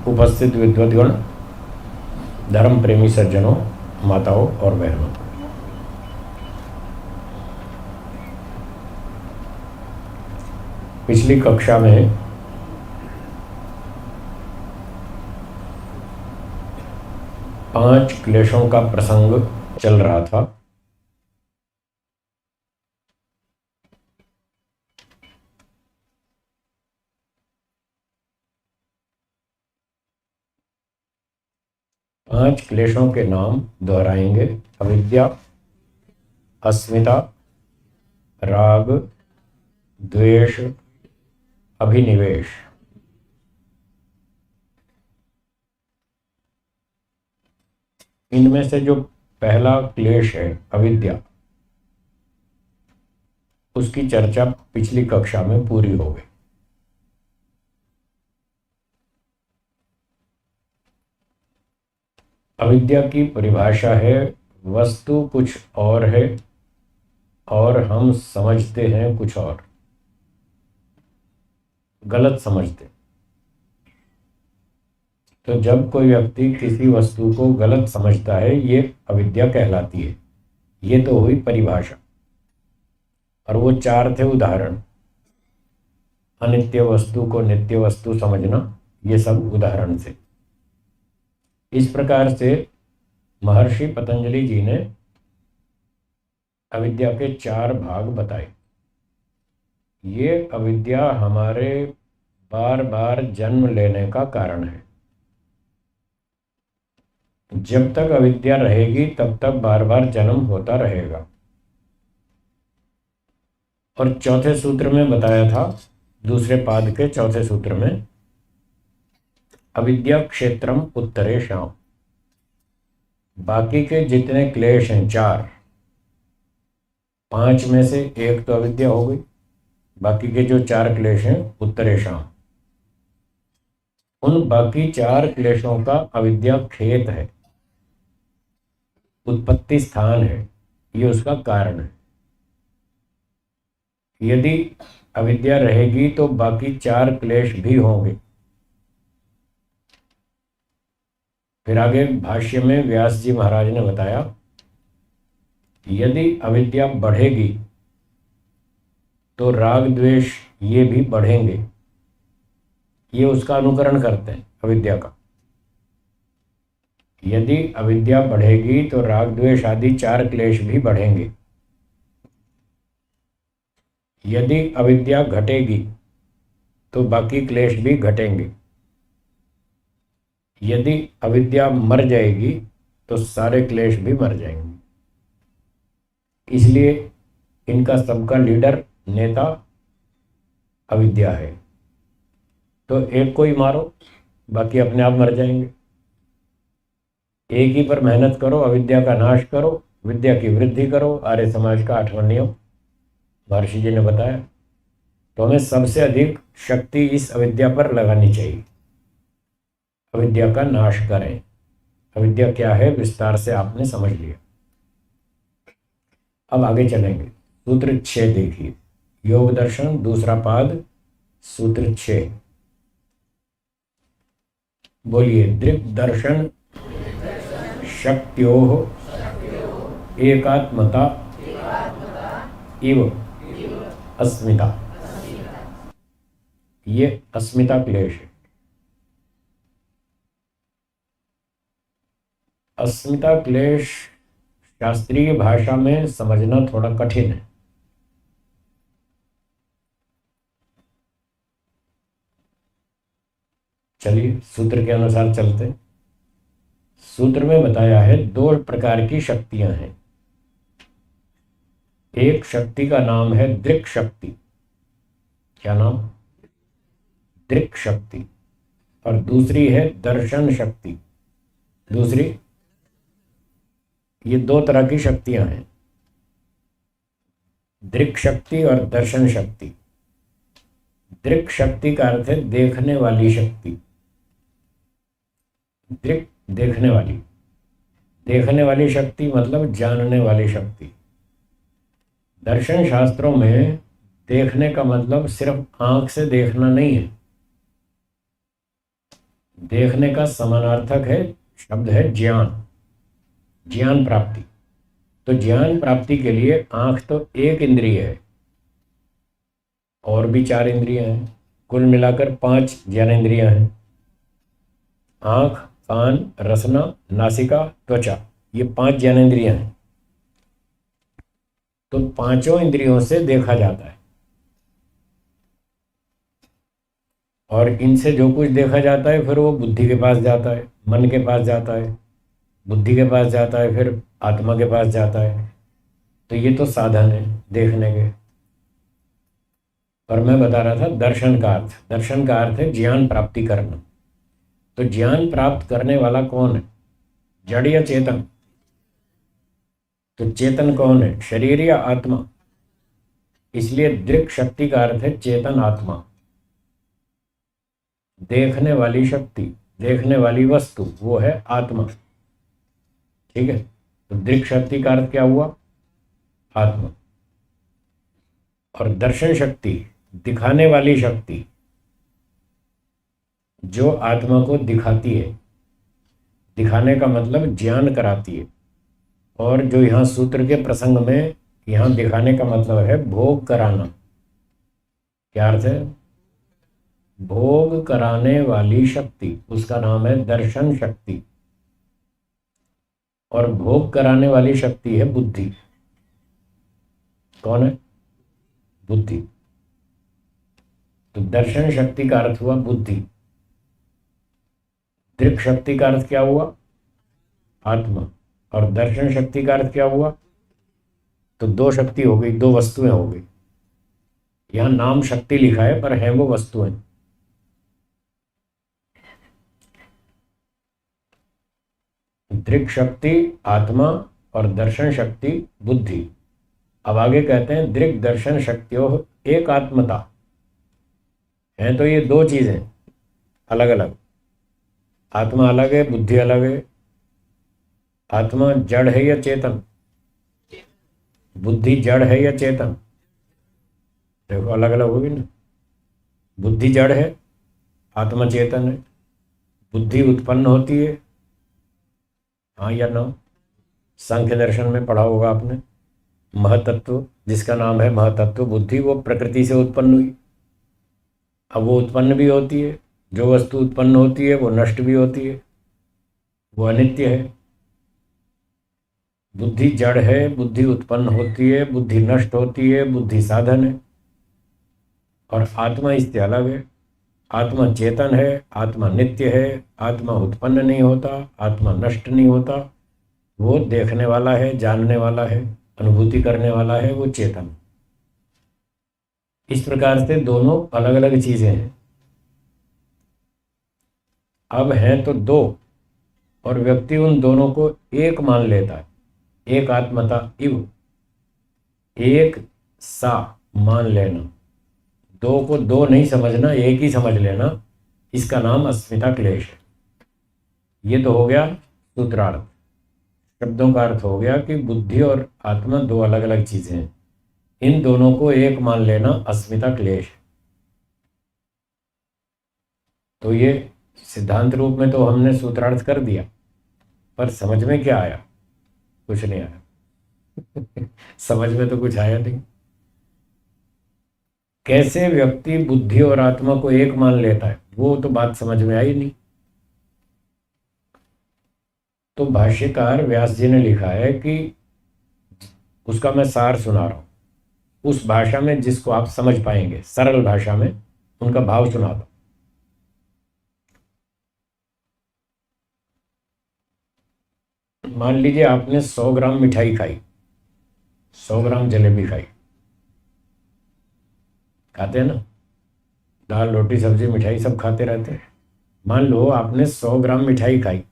उपस्थित विद्वद्गण, धर्म प्रेमी सज्जनों, माताओं और बहनों, पिछली कक्षा में पांच क्लेशों का प्रसंग चल रहा था। पांच क्लेशों के नाम दोहराएंगे: अविद्या, अस्मिता, राग, द्वेष, अभिनिवेश। इनमें से जो पहला क्लेश है अविद्या, उसकी चर्चा पिछली कक्षा में पूरी हो गई। अविद्या की परिभाषा है वस्तु कुछ और है और हम समझते हैं कुछ और, गलत समझते। तो जब कोई व्यक्ति किसी वस्तु को गलत समझता है, ये अविद्या कहलाती है। ये तो हुई परिभाषा, और वो चार थे उदाहरण। अनित्य वस्तु को नित्य वस्तु समझना, ये सब उदाहरण थे। इस प्रकार से महर्षि पतंजलि जी ने अविद्या के चार भाग बताए। ये अविद्या हमारे बार बार जन्म लेने का कारण है। जब तक अविद्या रहेगी तब तक बार बार जन्म होता रहेगा। और चौथे सूत्र में बताया था, दूसरे पाद के चौथे सूत्र में, अविद्या क्षेत्रम उत्तरेषाम। बाकी के जितने क्लेश हैं चार, पांच में से एक तो अविद्या हो गई, बाकी के जो चार क्लेश हैं उत्तरेषाम, उन बाकी चार क्लेशों का अविद्या खेत है, उत्पत्ति स्थान है, ये उसका कारण है। यदि अविद्या रहेगी तो बाकी चार क्लेश भी होंगे। फिर आगे भाष्य में व्यास जी महाराज ने बताया, यदि अविद्या बढ़ेगी तो राग द्वेष ये भी बढ़ेंगे। ये उसका अनुकरण करते हैं अविद्या का। यदि अविद्या बढ़ेगी तो राग द्वेष आदि चार क्लेश भी बढ़ेंगे। यदि अविद्या घटेगी तो बाकी क्लेश भी घटेंगे। यदि अविद्या मर जाएगी तो सारे क्लेश भी मर जाएंगे। इसलिए इनका सबका लीडर, नेता अविद्या है। तो एक को ही मारो, बाकी अपने आप मर जाएंगे। एक ही पर मेहनत करो, अविद्या का नाश करो, विद्या की वृद्धि करो। आर्य समाज का 8वां नियम महर्षि जी ने बताया। तो हमें सबसे अधिक शक्ति इस अविद्या पर लगानी चाहिए। अविद्या का नाश करें। अविद्या क्या है विस्तार से आपने समझ लिया। अब आगे चलेंगे। सूत्र 6 देखिए, योग दर्शन दूसरा पाद, सूत्र 6। बोलिए, दृक् दर्शन शक्त्योः एकात्मता इव अस्मिता। ये अस्मिता क्लेश है। अस्मिता क्लेश शास्त्रीय भाषा में समझना थोड़ा कठिन है। चलिए सूत्र के अनुसार चलते हैं। सूत्र में बताया है 2 प्रकार की शक्तियां हैं। एक शक्ति का नाम है दृक् शक्ति। क्या नाम? दृक् शक्ति। और दूसरी है दर्शन शक्ति। दूसरी, ये 2 तरह की शक्तियां हैं, दृक् शक्ति और दर्शन शक्ति। दृक् शक्ति का अर्थ है देखने वाली शक्ति। दृक् देखने वाली, देखने वाली शक्ति मतलब जानने वाली शक्ति। दर्शन शास्त्रों में देखने का मतलब सिर्फ आंख से देखना नहीं है। देखने का समानार्थक है शब्द है ज्ञान, ज्ञान प्राप्ति। तो ज्ञान प्राप्ति के लिए आंख तो एक इंद्रिय है, और भी 4 इंद्रियां हैं, कुल मिलाकर 5 ज्ञानेंद्रियां हैं। आंख, कान, रसना, नासिका, त्वचा, ये 5 ज्ञानेंद्रियां हैं। तो पांचों इंद्रियों से देखा जाता है, और इनसे जो कुछ देखा जाता है फिर वो बुद्धि के पास जाता है, मन के पास जाता है, बुद्धि के पास जाता है, फिर आत्मा के पास जाता है। तो ये तो साधन है देखने के। और मैं बता रहा था दर्शन का अर्थ, दर्शन का अर्थ है ज्ञान प्राप्ति करना। तो ज्ञान प्राप्त करने वाला कौन है, जड़ या चेतन? तो चेतन कौन है, शरीर या आत्मा? इसलिए दृक् शक्ति का अर्थ है चेतन आत्मा, देखने वाली शक्ति, देखने वाली वस्तु, वो है आत्मा। ठीक है, तो दृक् शक्ति का अर्थ क्या हुआ, आत्मा। और दर्शन शक्ति, दिखाने वाली शक्ति, जो आत्मा को दिखाती है, दिखाने का मतलब ज्ञान कराती है। और जो यहाँ सूत्र के प्रसंग में यहाँ दिखाने का मतलब है भोग कराना। क्या अर्थ है, भोग कराने वाली शक्ति, उसका नाम है दर्शन शक्ति। और भोग कराने वाली शक्ति है बुद्धि। कौन है, बुद्धि। तो दर्शन शक्ति का अर्थ हुआ बुद्धि, दृक् शक्ति का अर्थ क्या हुआ, आत्मा, और दर्शन शक्ति का अर्थ क्या हुआ। तो 2 शक्ति हो गई, 2 वस्तुएं हो गई। यहां नाम शक्ति लिखा है पर है वो वस्तुएं। दृक् शक्ति आत्मा और दर्शन शक्ति बुद्धि। अब आगे कहते हैं दृक् दर्शन शक्तियों एक आत्मता है। तो ये 2 चीजें अलग अलग, आत्मा अलग है, बुद्धि अलग है। आत्मा जड़ है या चेतन, बुद्धि जड़ है या चेतन? देखो अलग अलग होगी ना। बुद्धि जड़ है, आत्मा चेतन है। बुद्धि उत्पन्न होती है, हाँ या ना? सांख्य दर्शन में पढ़ा होगा आपने, महतत्व, जिसका नाम है महतत्व बुद्धि, वो प्रकृति से उत्पन्न हुई। अब वो उत्पन्न भी होती है, जो वस्तु उत्पन्न होती है वो नष्ट भी होती है, वो अनित्य है। बुद्धि जड़ है, बुद्धि उत्पन्न होती है, बुद्धि नष्ट होती है, बुद्धि साधन है। और आत्मा इससे अलग है, आत्मा चेतन है, आत्मा नित्य है, आत्मा उत्पन्न नहीं होता, आत्मा नष्ट नहीं होता, वो देखने वाला है, जानने वाला है, अनुभूति करने वाला है, वो चेतन। इस प्रकार से दोनों अलग अलग चीजें हैं। अब हैं तो 2, और व्यक्ति उन दोनों को एक मान लेता है, एक आत्मता इव, एक सा मान लेना। 2 को 2 नहीं समझना, एक ही समझ लेना, इसका नाम अस्मिता क्लेश है। ये तो हो गया सूत्रार्थ, शब्दों का अर्थ हो गया कि बुद्धि और आत्मा 2 अलग अलग चीजें हैं, इन दोनों को एक मान लेना अस्मिता क्लेश। तो ये सिद्धांत रूप में तो हमने सूत्रार्थ कर दिया, पर समझ में क्या आया, कुछ नहीं आया। समझ में तो कुछ आया नहीं। कैसे व्यक्ति बुद्धि और आत्मा को एक मान लेता है, वो तो बात समझ में आई नहीं। तो भाष्यकार व्यास जी ने लिखा है कि उसका मैं सार सुना रहा हूं, उस भाषा में जिसको आप समझ पाएंगे, सरल भाषा में उनका भाव सुना दो। मान लीजिए आपने 100 ग्राम मिठाई खाई, 100 ग्राम जलेबी खाई, खाते हैं ना, दाल रोटी सब्जी मिठाई सब खाते रहते हैं। मान लो आपने 100 ग्राम मिठाई खाई,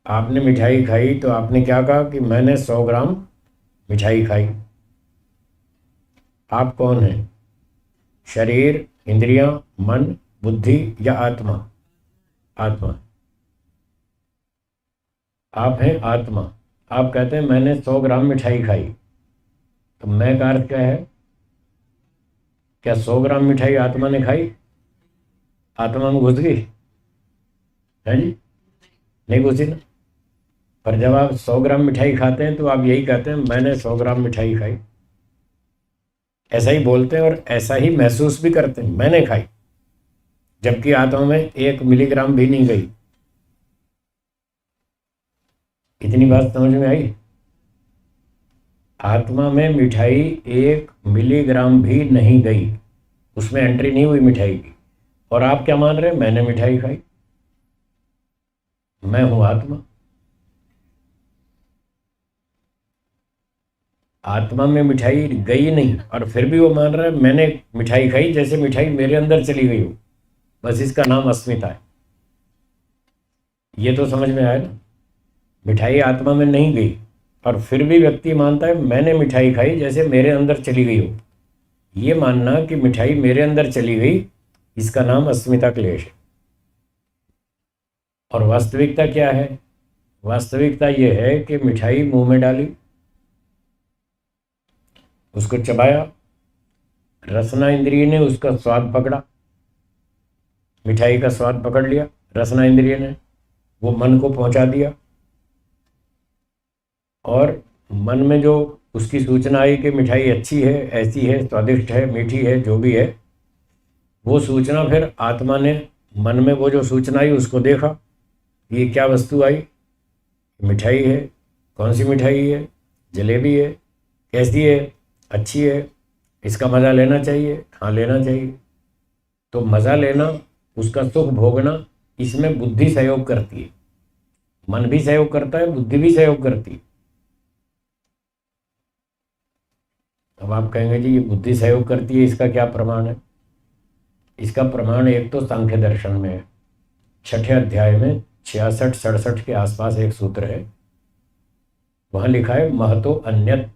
आपने मिठाई खाई तो आपने क्या कहा कि मैंने 100 ग्राम मिठाई खाई। आप कौन हैं, शरीर, इंद्रियां, मन, बुद्धि या आत्मा? आत्मा। आप हैं आत्मा। आप कहते हैं मैंने 100 ग्राम मिठाई खाई, तो मैं का अर्थ क्या है, क्या 100 ग्राम मिठाई आत्मा ने खाई? आत्मा में घुस गई है जी? नहीं घुसी ना। पर जब आप 100 ग्राम मिठाई खाते हैं तो आप यही कहते हैं मैंने 100 ग्राम मिठाई खाई, ऐसा ही बोलते हैं और ऐसा ही महसूस भी करते हैं मैंने खाई, जबकि आत्मा में 1 मिलीग्राम भी नहीं गई। इतनी बात समझ में आई? आत्मा में मिठाई 1 मिलीग्राम भी नहीं गई, उसमें एंट्री नहीं हुई मिठाई की। और आप क्या मान रहे हैं? मैंने मिठाई खाई, मैं हूं आत्मा। आत्मा में मिठाई गई नहीं और फिर भी वो मान रहा है मैंने मिठाई खाई, जैसे मिठाई मेरे अंदर चली गई हो। बस इसका नाम अस्मिता है। ये तो समझ में आया ना? मिठाई आत्मा में नहीं गई और फिर भी व्यक्ति मानता है मैंने मिठाई खाई जैसे मेरे अंदर चली गई हो। ये मानना कि मिठाई मेरे अंदर चली गई, इसका नाम अस्मिता क्लेश है। और वास्तविकता क्या है? वास्तविकता यह है कि मिठाई मुंह में डाली, उसको चबाया, रसना इंद्रिय ने उसका स्वाद पकड़ा, मिठाई का स्वाद पकड़ लिया रसना इंद्रिय ने, वो मन को पहुंचा दिया और मन में जो उसकी सूचना आई कि मिठाई अच्छी है, ऐसी है, स्वादिष्ट है, मीठी है, जो भी है, वो सूचना फिर आत्मा ने मन में वो जो सूचना आई उसको देखा, ये क्या वस्तु आई? मिठाई है। कौन सी मिठाई है? जलेबी है। कैसी है? अच्छी है। इसका मज़ा लेना चाहिए। हाँ लेना चाहिए। तो मज़ा लेना, उसका सुख भोगना, इसमें बुद्धि सहयोग करती है, मन भी सहयोग करता है, बुद्धि भी सहयोग करती है। अब आप कहेंगे जी ये बुद्धि सहयोग करती है, इसका क्या प्रमाण है? इसका प्रमाण एक तो सांख्य दर्शन में है, 6ठे अध्याय में 66-67 के आसपास एक सूत्र है, वहां लिखा है महतो अन्यत।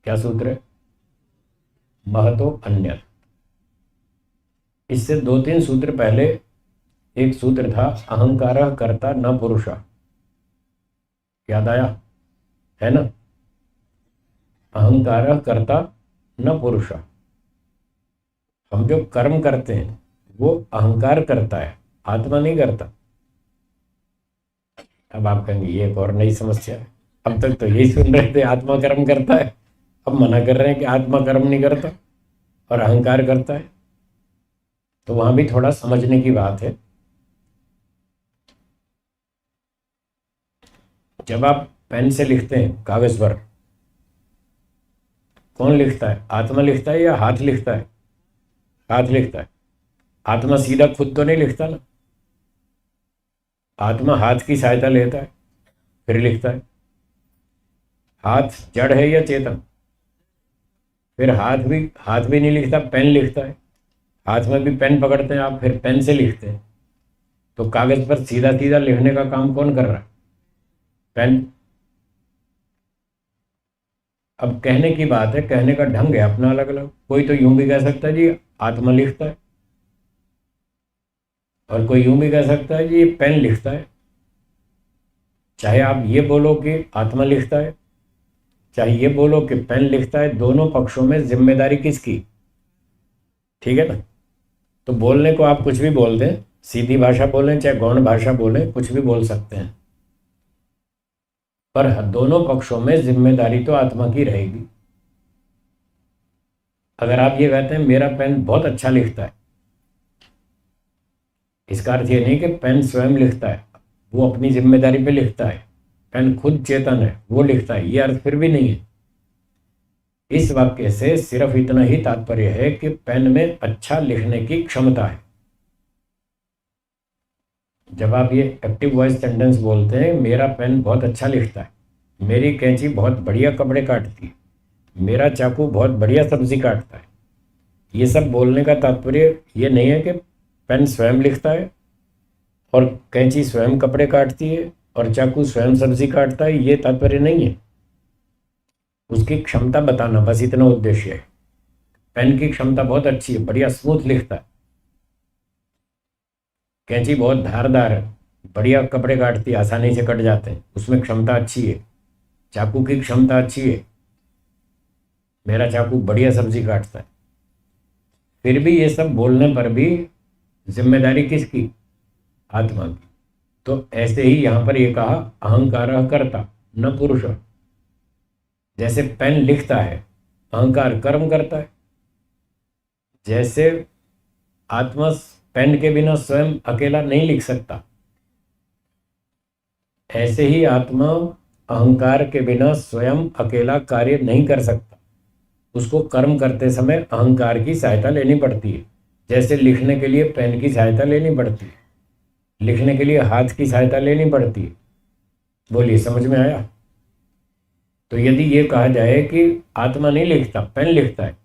क्या सूत्र है? महतो अन्यत। इससे 2-3 सूत्र पहले एक सूत्र था अहंकारः कर्ता न पुरुषः। याद आया है ना? अहंकारः कर्ता न पुरुषः। हम जो कर्म करते हैं वो अहंकार करता है, आत्मा नहीं करता। अब आप कहेंगे ये एक और नई समस्या है, अब तक तो यही सुन रहे थे आत्मा कर्म करता है, अब मना कर रहे हैं कि आत्मा कर्म नहीं करता और अहंकार करता है। तो वहां भी थोड़ा समझने की बात है। जब आप पेन से लिखते हैं कागज पर, कौन लिखता है? आत्मा लिखता है या हाथ लिखता है? हाथ लिखता है। आत्मा सीधा खुद तो नहीं लिखता ना, आत्मा हाथ की सहायता लेता है फिर लिखता है। हाथ जड़ है या चेतन? फिर हाथ भी नहीं लिखता, पेन लिखता है। हाथ में भी पेन पकड़ते हैं आप, फिर पेन से लिखते हैं। तो कागज पर सीधा सीधा लिखने का काम कौन कर रहा है? पेन। अब कहने की बात है, कहने का ढंग है अपना अलग अलग। कोई तो यूं भी कह सकता है जी आत्मा लिखता है, और कोई यूं भी कह सकता है जी ये पेन लिखता है। चाहे आप ये बोलो कि आत्मा लिखता है, चाहे ये बोलो कि पेन लिखता है, दोनों पक्षों में जिम्मेदारी किसकी? ठीक है ना? तो बोलने को आप कुछ भी बोल दें, सीधी भाषा बोलें चाहे गौण भाषा बोलें, कुछ भी बोल सकते हैं, पर दोनों पक्षों में जिम्मेदारी तो आत्मा की रहेगी। अगर आप ये कहते हैं मेरा पेन बहुत अच्छा लिखता है, इसका अर्थ ये नहीं कि पेन स्वयं लिखता है, वो अपनी जिम्मेदारी पे लिखता है, पेन खुद चेतन है, वो लिखता है, ये अर्थ फिर भी नहीं है। इस वाक्य से सिर्फ इतना ही तात्पर्य है कि पेन में अच्छा लिखने की क्षमता है। जब आप ये एक्टिव वॉइस सेंटेंस बोलते हैं, मेरा पेन बहुत अच्छा लिखता है, मेरी कैंची बहुत बढ़िया कपड़े काटती है, मेरा चाकू बहुत बढ़िया सब्जी काटता है, ये सब बोलने का तात्पर्य ये नहीं है कि पेन स्वयं लिखता है और कैंची स्वयं कपड़े काटती है और चाकू स्वयं सब्जी काटता है, ये तात्पर्य नहीं है। उसकी क्षमता बताना, बस इतना उद्देश्य है। पेन की क्षमता बहुत अच्छी है, बढ़िया स्मूथ लिखता है। कैंची बहुत धारदार है, बढ़िया कपड़े काटती है, आसानी से कट जाते हैं, उसमें क्षमता अच्छी है। चाकू की क्षमता अच्छी है, मेरा चाकू बढ़िया सब्जी काटता है। फिर भी ये सब बोलने पर भी जिम्मेदारी किसकी? आत्मा की। तो ऐसे ही यहाँ पर ये कहा अहंकारः कर्ता न पुरुष। जैसे पेन लिखता है, अहंकार कर्म करता है। जैसे आत्मा पेन के बिना स्वयं अकेला नहीं लिख सकता, ऐसे ही आत्मा अहंकार के बिना स्वयं अकेला कार्य नहीं कर सकता। उसको कर्म करते समय अहंकार की सहायता लेनी पड़ती है। जैसे लिखने के लिए पेन की सहायता लेनी पड़ती है, लिखने के लिए हाथ की सहायता लेनी पड़ती है। बोलिए, समझ में आया? तो यदि ये कहा जाए कि आत्मा नहीं लिखता, पेन लिखता है,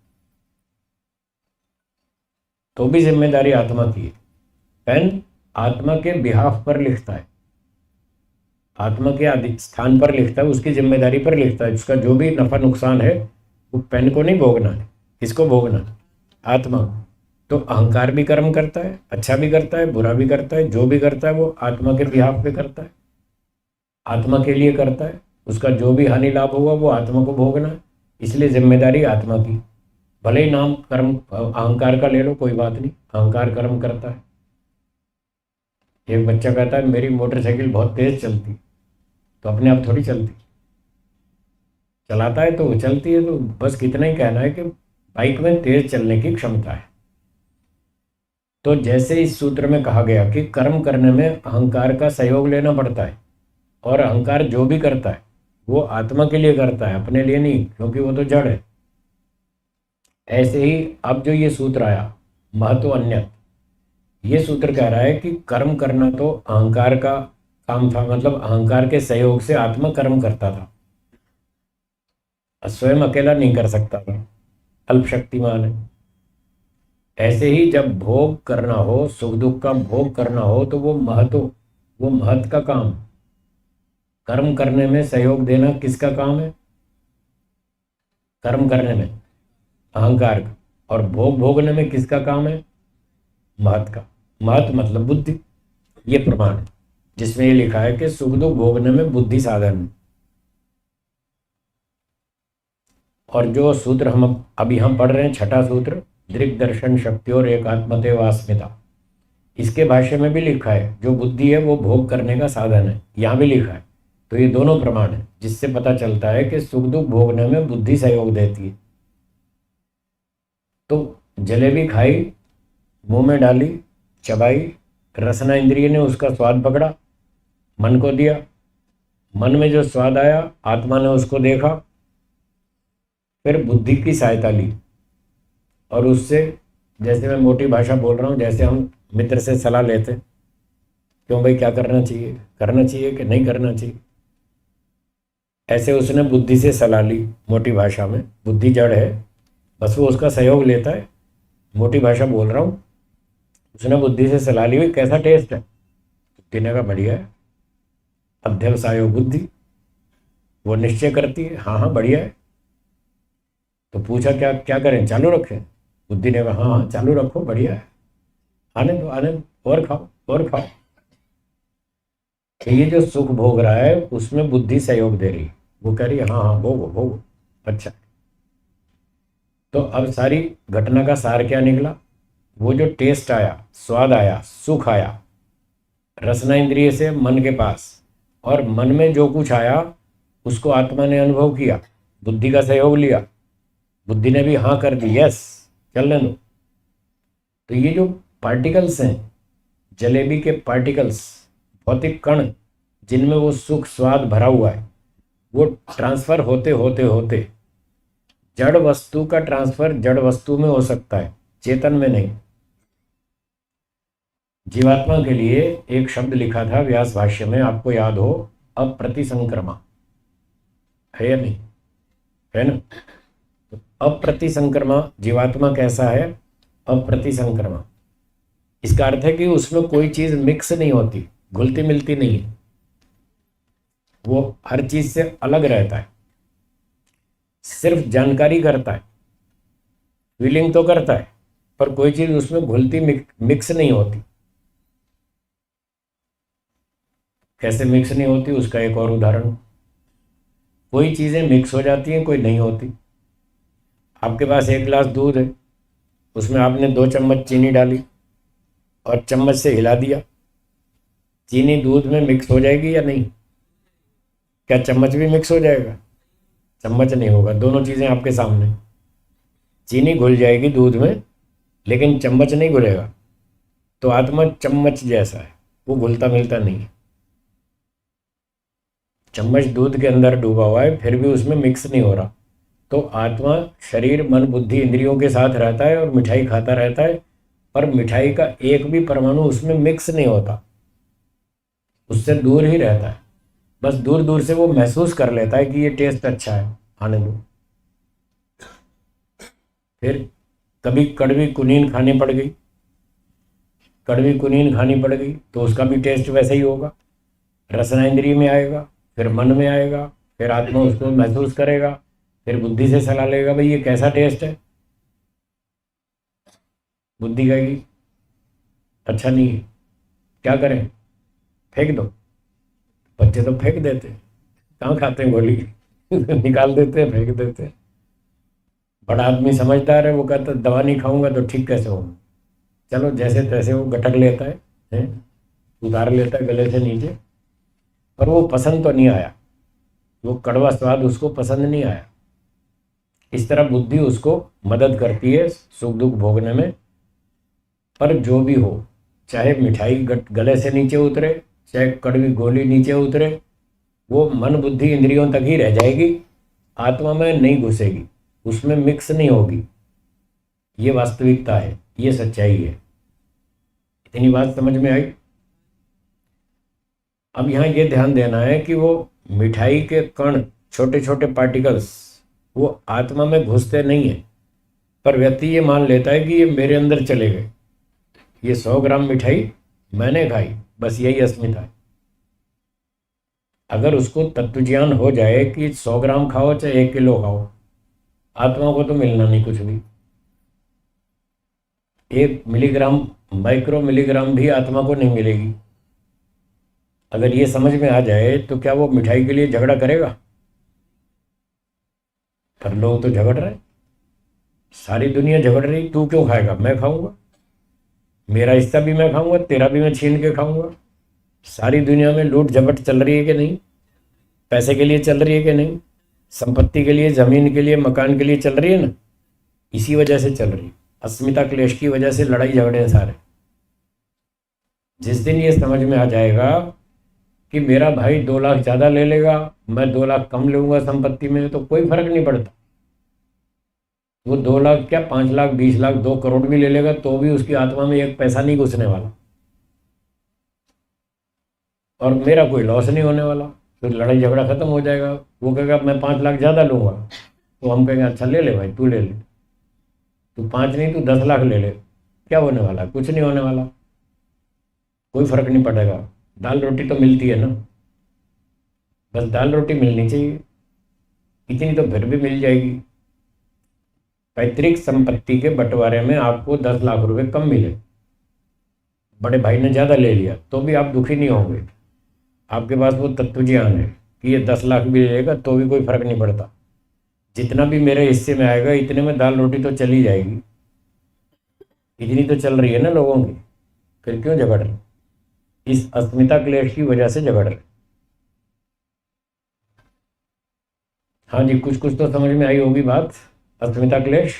तो भी जिम्मेदारी आत्मा की है। पेन आत्मा के बिहाफ पर लिखता है, आत्मा के आदि स्थान पर लिखता है, उसकी जिम्मेदारी पर लिखता है। उसका जो भी नफा नुकसान है वो पेन को नहीं भोगना है। किसको भोगना है? आत्मा को। तो अहंकार भी कर्म करता है, अच्छा भी करता है, बुरा भी करता है। जो भी करता है वो आत्मा के बिहाफ पे करता है, आत्मा के लिए करता है। उसका जो भी हानि लाभ होगा वो आत्मा को भोगना है। इसलिए जिम्मेदारी आत्मा की। भले ही नाम कर्म अहंकार का ले लो, कोई बात नहीं, अहंकार कर्म करता है। एक बच्चा कहता है मेरी मोटरसाइकिल बहुत तेज चलती, तो अपने आप थोड़ी चलती, चलाता है तो वो चलती है। तो बस कितना ही कहना है कि बाइक में तेज चलने की क्षमता है। तो जैसे इस सूत्र में कहा गया कि कर्म करने में अहंकार का सहयोग लेना पड़ता है, और अहंकार जो भी करता है वो आत्मा के लिए करता है, अपने लिए नहीं, क्योंकि वो तो जड़ है। ऐसे ही अब जो ये सूत्र आया महत्व अन्यत, ये सूत्र कह रहा है कि कर्म करना तो अहंकार का काम था, मतलब अहंकार के सहयोग से आत्मा कर्म करता था, स्वयं अकेला नहीं कर सकता था, अल्प शक्तिमान है। ऐसे ही जब भोग करना हो, सुख दुख का भोग करना हो, तो वो महत का काम। कर्म करने में सहयोग देना किसका काम है? कर्म करने में अहंकार का। और भोग भोगने में किसका काम है? महत का। महत मतलब बुद्धि। ये प्रमाण है जिसमें ये लिखा है कि सुख दुख भोगने में बुद्धि साधन है। और जो सूत्र हम अभी हम पढ़ रहे हैं, छठा सूत्र, दृक् दर्शन शक्ति और एकात्मते वास्मिता, इसके भाष्य में भी लिखा है जो बुद्धि है वो भोग करने का साधन है, यहाँ भी लिखा है। तो ये दोनों प्रमाण है जिससे पता चलता है कि सुख दुख भोगने में बुद्धि सहयोग देती है। तो जलेबी खाई, मुंह में डाली, चबाई, रसना इंद्रिय ने उसका स्वाद पकड़ा, मन को दिया, मन में जो स्वाद आया आत्मा ने उसको देखा, फिर बुद्धि की सहायता ली, और उससे, जैसे मैं मोटी भाषा बोल रहा हूँ, जैसे हम मित्र से सलाह लेते, क्यों भाई क्या करना चाहिए कि नहीं करना चाहिए, ऐसे उसने बुद्धि से सलाह ली। मोटी भाषा में बुद्धि जड़ है, बस वो उसका सहयोग लेता है। मोटी भाषा बोल रहा हूँ, उसने बुद्धि से सलाह ली, हुई कैसा टेस्ट है, बुद्धि ने कहा बढ़िया है। अध्यवसायो बुद्धि, वो निश्चय करती है हाँ हाँ बढ़िया है। तो पूछा क्या क्या करें, चालू रखें? बुद्धि ने कहा हाँ हाँ चालू रखो, बढ़िया है, आने दो, और खाओ और खाओ। तो ये जो सुख भोग रहा है उसमें बुद्धि सहयोग दे रही, वो कह रही है हाँ हाँ भोगो भोगो, अच्छा। तो अब सारी घटना का सार क्या निकला? वो जो टेस्ट आया, स्वाद आया, सुख आया, रसना इंद्रिय से मन के पास, और मन में जो कुछ आया उसको आत्मा ने अनुभव किया, बुद्धि का सहयोग लिया, बुद्धि ने भी हाँ कर दी, यस चलने दो। तो ये जो पार्टिकल्स हैं, जलेबी के पार्टिकल्स, भौतिक कण जिनमें वो सुख स्वाद भरा हुआ है, वो ट्रांसफर होते होते होते जड़ वस्तु का ट्रांसफर जड़ वस्तु में हो सकता है, चेतन में नहीं। जीवात्मा के लिए एक शब्द लिखा था व्यास भाष्य में, आपको याद हो, अप्रतिसंक्रमा, है या नहीं? है ना? तो अप्रतिसंक्रमा जीवात्मा कैसा है? अप्रतिसंक्रमा, इसका अर्थ है कि उसमें कोई चीज मिक्स नहीं होती, घुलती मिलती नहीं है, वो हर चीज से अलग रहता है, सिर्फ जानकारी करता है, फीलिंग तो करता है, पर कोई चीज उसमें घुलती मिक्स नहीं होती। कैसे मिक्स नहीं होती, उसका एक और उदाहरण, कोई चीजें मिक्स हो जाती हैं, कोई नहीं होती। आपके पास एक गिलास दूध है, उसमें आपने 2 चम्मच चीनी डाली और चम्मच से हिला दिया, चीनी दूध में मिक्स हो जाएगी या नहीं? क्या चम्मच भी मिक्स हो जाएगा? चम्मच नहीं होगा। दोनों चीज़ें आपके सामने, चीनी घुल जाएगी दूध में लेकिन चम्मच नहीं घुलेगा। तो आत्मा चम्मच जैसा है, वो घुलता मिलता नहीं है। चम्मच दूध के अंदर डूबा हुआ है फिर भी उसमें मिक्स नहीं हो रहा। तो आत्मा शरीर मन बुद्धि इंद्रियों के साथ रहता है और मिठाई खाता रहता है, पर मिठाई का एक भी परमाणु उसमें मिक्स नहीं होता, उससे दूर ही रहता है। बस दूर दूर से वो महसूस कर लेता है कि ये टेस्ट अच्छा है, आने दो। फिर कभी कड़वी कुनीन खानी पड़ गई, कड़वी कुनीन खानी पड़ गई तो उसका भी टेस्ट वैसे ही होगा। रसना इंद्रिय में आएगा, फिर मन में आएगा, फिर आत्मा उसको महसूस करेगा, फिर बुद्धि से सलाह लेगा, भाई ये कैसा टेस्ट है। बुद्धि कहेगी अच्छा नहीं है, क्या करें, फेंक दो। बच्चे तो फेंक देते, कहाँ खाते हैं गोली निकाल देते हैं, फेंक देते हैं। बड़ा आदमी समझदार है, वो कहता है दवा नहीं खाऊंगा तो ठीक कैसे होगा। चलो जैसे तैसे वो गटक लेता है, उतार लेता है गले से नीचे, पर वो पसंद तो नहीं आया, वो कड़वा स्वाद उसको पसंद नहीं आया। इस तरह बुद्धि उसको मदद करती है सुख दुख भोगने में। पर जो भी हो, चाहे मिठाई गले से नीचे उतरे, चाहे कड़वी गोली नीचे उतरे, वो मन बुद्धि इंद्रियों तक ही रह जाएगी, आत्मा में नहीं घुसेगी, उसमें मिक्स नहीं होगी। ये वास्तविकता है, ये सच्चाई है। इतनी बात समझ में आई? अब यहाँ ये ध्यान देना है कि वो मिठाई के कण, छोटे छोटे पार्टिकल्स, वो आत्मा में घुसते नहीं है, पर व्यक्ति ये मान लेता है कि ये मेरे अंदर चले गए, ये 100 ग्राम मिठाई मैंने खाई, बस यही अस्मिता है। अगर उसको तत्व ज्ञान हो जाए कि 100 ग्राम खाओ चाहे 1 किलो खाओ, आत्मा को तो मिलना नहीं कुछ भी। 1 मिलीग्राम, माइक्रो मिलीग्राम भी आत्मा को नहीं मिलेगी। अगर ये समझ में आ जाए तो क्या वो मिठाई के लिए झगड़ा करेगा? पर लोग तो झगड़ रहे, सारी दुनिया झगड़ रही, तू क्यों खाएगा, मैं खाऊंगा, मेरा हिस्सा भी मैं खाऊंगा, तेरा भी मैं छीन के खाऊंगा। सारी दुनिया में लूट झपट चल रही है कि नहीं? पैसे के लिए चल रही है कि नहीं? संपत्ति के लिए, जमीन के लिए, मकान के लिए चल रही है ना? इसी वजह से चल रही, अस्मिता क्लेश की वजह से लड़ाई झगड़े हैं सारे। जिस दिन ये समझ में आ जाएगा कि मेरा भाई 2 लाख ज़्यादा ले लेगा, मैं 2 लाख कम लूँगा संपत्ति में, तो कोई फर्क नहीं पड़ता। वो 2 लाख क्या, 5 लाख, 20 लाख, 2 करोड़ भी ले लेगा तो भी उसकी आत्मा में एक पैसा नहीं घुसने वाला, और मेरा कोई लॉस नहीं होने वाला। तो लड़ाई झगड़ा खत्म हो जाएगा। वो कहेगा मैं 5 लाख ज़्यादा लूँगा, तो हम कहेंगे अच्छा ले ले भाई, तू ले ले, तू 5 नहीं तू 10 लाख ले ले, क्या होने वाला, कुछ नहीं होने वाला, कोई फर्क नहीं पड़ेगा। दाल रोटी तो मिलती है ना, बस दाल रोटी मिलनी चाहिए, इतनी तो फिर भी मिल जाएगी। पैतृक संपत्ति के बंटवारे में आपको 10 लाख रुपए कम मिले, बड़े भाई ने ज़्यादा ले लिया, तो भी आप दुखी नहीं होंगे। आपके पास वो तत्व ज्ञान है कि ये 10 लाख भी लेगा तो भी कोई फर्क नहीं पड़ता, जितना भी मेरे हिस्से में आएगा इतने में दाल रोटी तो चली जाएगी, इतनी तो चल रही है ना लोगों की, फिर क्यों झगड़ रहे? इस अस्मिता क्लेश की वजह से झगड़ रहे। हाँ जी, कुछ कुछ तो समझ में आई होगी बात। अस्मिता क्लेश,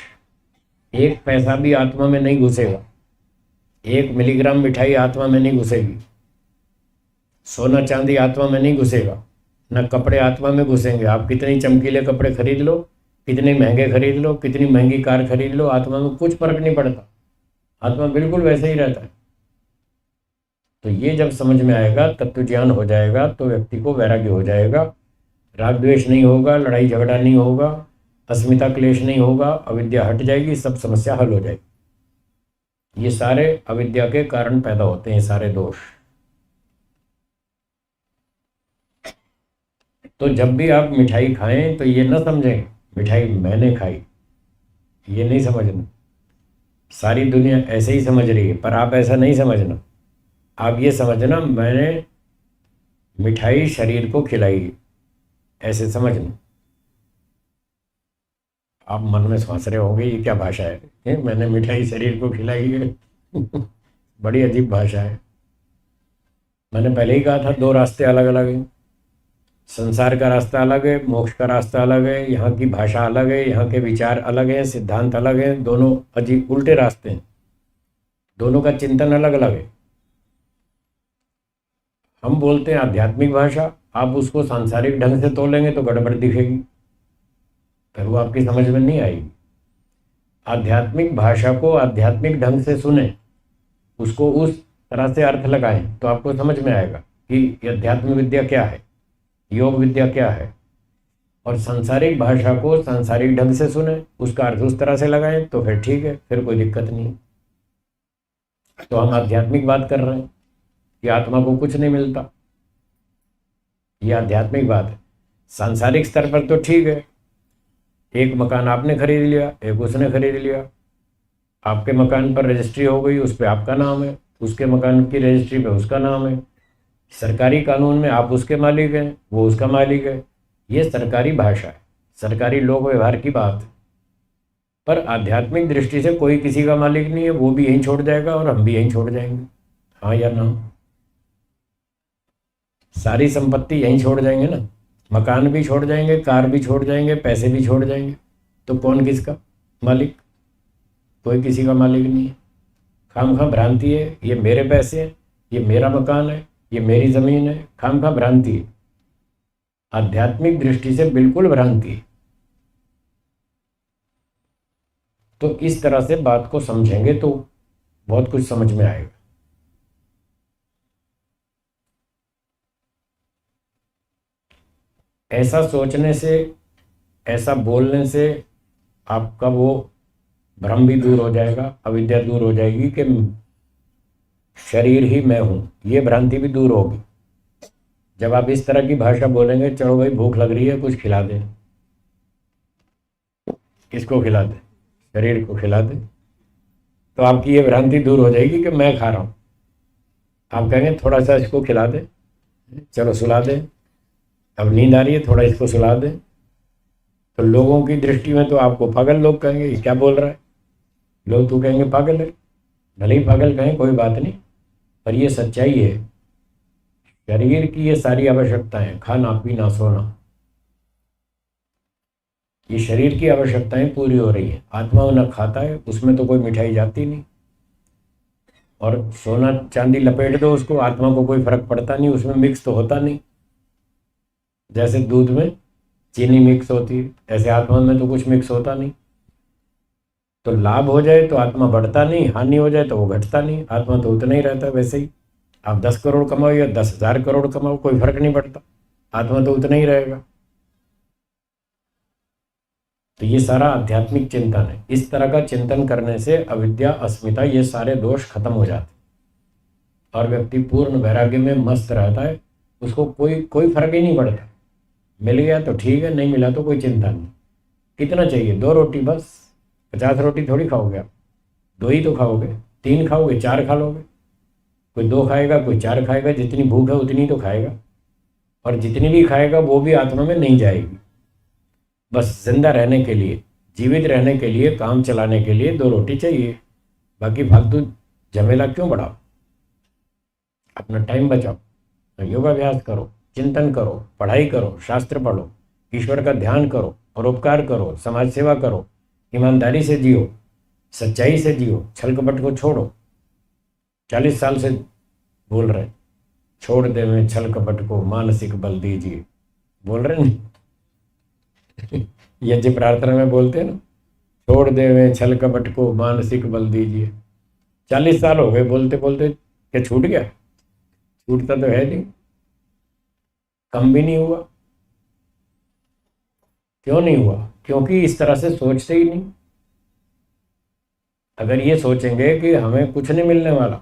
1 पैसा भी आत्मा में नहीं घुसेगा, 1 मिलीग्राम मिठाई आत्मा में नहीं घुसेगी, सोना चांदी आत्मा में नहीं घुसेगा, न कपड़े आत्मा में घुसेंगे। आप कितने चमकीले कपड़े खरीद लो, कितने महंगे खरीद लो, कितनी महंगी कार खरीद लो, आत्मा में कुछ फर्क नहीं पड़ता, आत्मा बिल्कुल वैसे ही रहता है। तो ये जब समझ में आएगा, तत्व ज्ञान हो जाएगा, तो व्यक्ति को वैराग्य हो जाएगा, राग द्वेष नहीं होगा, लड़ाई झगड़ा नहीं होगा, अस्मिता क्लेश नहीं होगा, अविद्या हट जाएगी, सब समस्या हल हो जाएगी। ये सारे अविद्या के कारण पैदा होते हैं, सारे दोष। तो जब भी आप मिठाई खाएं तो ये ना समझें मिठाई मैंने खाई, ये नहीं समझना। सारी दुनिया ऐसे ही समझ रही है, पर आप ऐसा नहीं समझना। आप ये समझना मैंने मिठाई शरीर को खिलाई, ऐसे समझना। आप मन में सोच रहे होंगे ये क्या भाषा है, मैंने मिठाई शरीर को खिलाई है बड़ी अजीब भाषा है। मैंने पहले ही कहा था दो रास्ते अलग अलग हैं। संसार का रास्ता अलग है, मोक्ष का रास्ता अलग है, यहाँ की भाषा अलग है, यहाँ के विचार अलग हैं, सिद्धांत अलग हैं, दोनों अजीब उल्टे रास्ते हैं, दोनों का चिंतन अलग अलग है। हम बोलते हैं आध्यात्मिक भाषा, आप उसको सांसारिक ढंग से तोलेंगे तो गड़बड़ दिखेगी, फिर वो आपकी समझ में नहीं आएगी। आध्यात्मिक भाषा को आध्यात्मिक ढंग से सुने, उसको उस तरह से अर्थ लगाएं तो आपको समझ में आएगा कि अध्यात्म विद्या क्या है, योग विद्या क्या है। और सांसारिक भाषा को सांसारिक ढंग से सुने, उसका अर्थ उस तरह से लगाएं तो फिर ठीक है, फिर कोई दिक्कत नहीं। तो हम आध्यात्मिक बात कर रहे हैं कि आत्मा को कुछ नहीं मिलता, ये आध्यात्मिक बात है। सांसारिक स्तर पर तो ठीक है, एक मकान आपने खरीद लिया, एक उसने खरीद लिया, आपके मकान पर रजिस्ट्री हो गई, उस पर आपका नाम है, उसके मकान की रजिस्ट्री पे उसका नाम है। सरकारी कानून में आप उसके मालिक हैं, वो उसका मालिक है। ये सरकारी भाषा है, सरकारी लोक व्यवहार की बात है। पर आध्यात्मिक दृष्टि से कोई किसी का मालिक नहीं है, वो भी यहीं छोड़ जाएगा और हम भी यहीं छोड़ जाएंगे। हाँ या ना? सारी संपत्ति यहीं छोड़ जाएंगे ना, मकान भी छोड़ जाएंगे, कार भी छोड़ जाएंगे, पैसे भी छोड़ जाएंगे, तो कौन किसका मालिक? कोई किसी का मालिक नहीं है। खामखा भ्रांति है, ये मेरे पैसे हैं, ये मेरा मकान है, ये मेरी ज़मीन है, खामखा भ्रांति है। आध्यात्मिक दृष्टि से बिल्कुल भ्रांति है। तो इस तरह से बात को समझेंगे तो बहुत कुछ समझ में आएगा। ऐसा सोचने से, ऐसा बोलने से आपका वो भ्रम भी दूर हो जाएगा, अविद्या दूर हो जाएगी कि शरीर ही मैं हूँ, ये भ्रांति भी दूर होगी। जब आप इस तरह की भाषा बोलेंगे, चलो भाई भूख लग रही है, कुछ खिला दे, किसको खिला दे? शरीर को खिला दे, तो आपकी ये भ्रांति दूर हो जाएगी कि मैं खा रहा हूँ। आप कहेंगे थोड़ा सा इसको खिला दे, चलो सुला दे, अब नींद आ रही है, थोड़ा इसको सुला दे। तो लोगों की दृष्टि में तो आपको पागल लोग कहेंगे, ये क्या बोल रहा है। लोग तो कहेंगे पागल है, भले ही पागल कहें कोई बात नहीं, पर ये सच्चाई है। शरीर की ये सारी आवश्यकताएं, खाना पीना सोना, ये शरीर की आवश्यकताएं पूरी हो रही है। आत्मा न खाता है, उसमें तो कोई मिठाई जाती नहीं, और सोना चांदी लपेट दो उसको, आत्मा को कोई फर्क पड़ता नहीं, उसमें मिक्स तो होता नहीं। जैसे दूध में चीनी मिक्स होती है, ऐसे आत्मा में तो कुछ मिक्स होता नहीं। तो लाभ हो जाए तो आत्मा बढ़ता नहीं, हानि हो जाए तो वो घटता नहीं, आत्मा तो उतना ही रहता है। वैसे ही आप 10 करोड़ कमाओ या 10,000 करोड़ कमाओ, कोई फर्क नहीं पड़ता, आत्मा तो उतना ही रहेगा। तो ये सारा आध्यात्मिक चिंतन है। इस तरह का चिंतन करने से अविद्या, अस्मिता, ये सारे दोष खत्म हो जाते और व्यक्ति पूर्ण वैराग्य में मस्त रहता है। उसको कोई फर्क ही नहीं पड़ता। मिल गया तो ठीक है, नहीं मिला तो कोई चिंता नहीं। कितना चाहिए? 2 रोटी बस। 50 रोटी थोड़ी खाओगे आप, 2 ही तो खाओगे, 3 खाओगे, 4 खा लोगे। कोई 2 खाएगा, कोई 4 खाएगा, जितनी भूख है उतनी तो खाएगा। और जितनी भी खाएगा वो भी आत्मा में नहीं जाएगी। बस जिंदा रहने के लिए, जीवित रहने के लिए, काम चलाने के लिए 2 रोटी चाहिए। बाकी फालतू झमेला क्यों बढ़ाओ? अपना टाइम बचाओ, योगाभ्यास करो, चिंतन करो, पढ़ाई करो, शास्त्र पढ़ो, ईश्वर का ध्यान करो, परोपकार करो, समाज सेवा करो, ईमानदारी से जियो, सच्चाई से जियो, छल कपट को छोड़ो। 40 साल से बोल रहे, छोड़ दे में छल कपट को, मानसिक बल दीजिए। बोल रहे नहीं यज्ञ प्रार्थना में बोलते हैं ना, छोड़ दे में छल कपट को, मानसिक बल दीजिए। 40 साल हो गए बोलते बोलते, क्या छूट गया? छूटता तो है नहीं, कम भी नहीं हुआ। क्यों नहीं हुआ? क्योंकि इस तरह से सोचते ही नहीं। अगर ये सोचेंगे कि हमें कुछ नहीं मिलने वाला,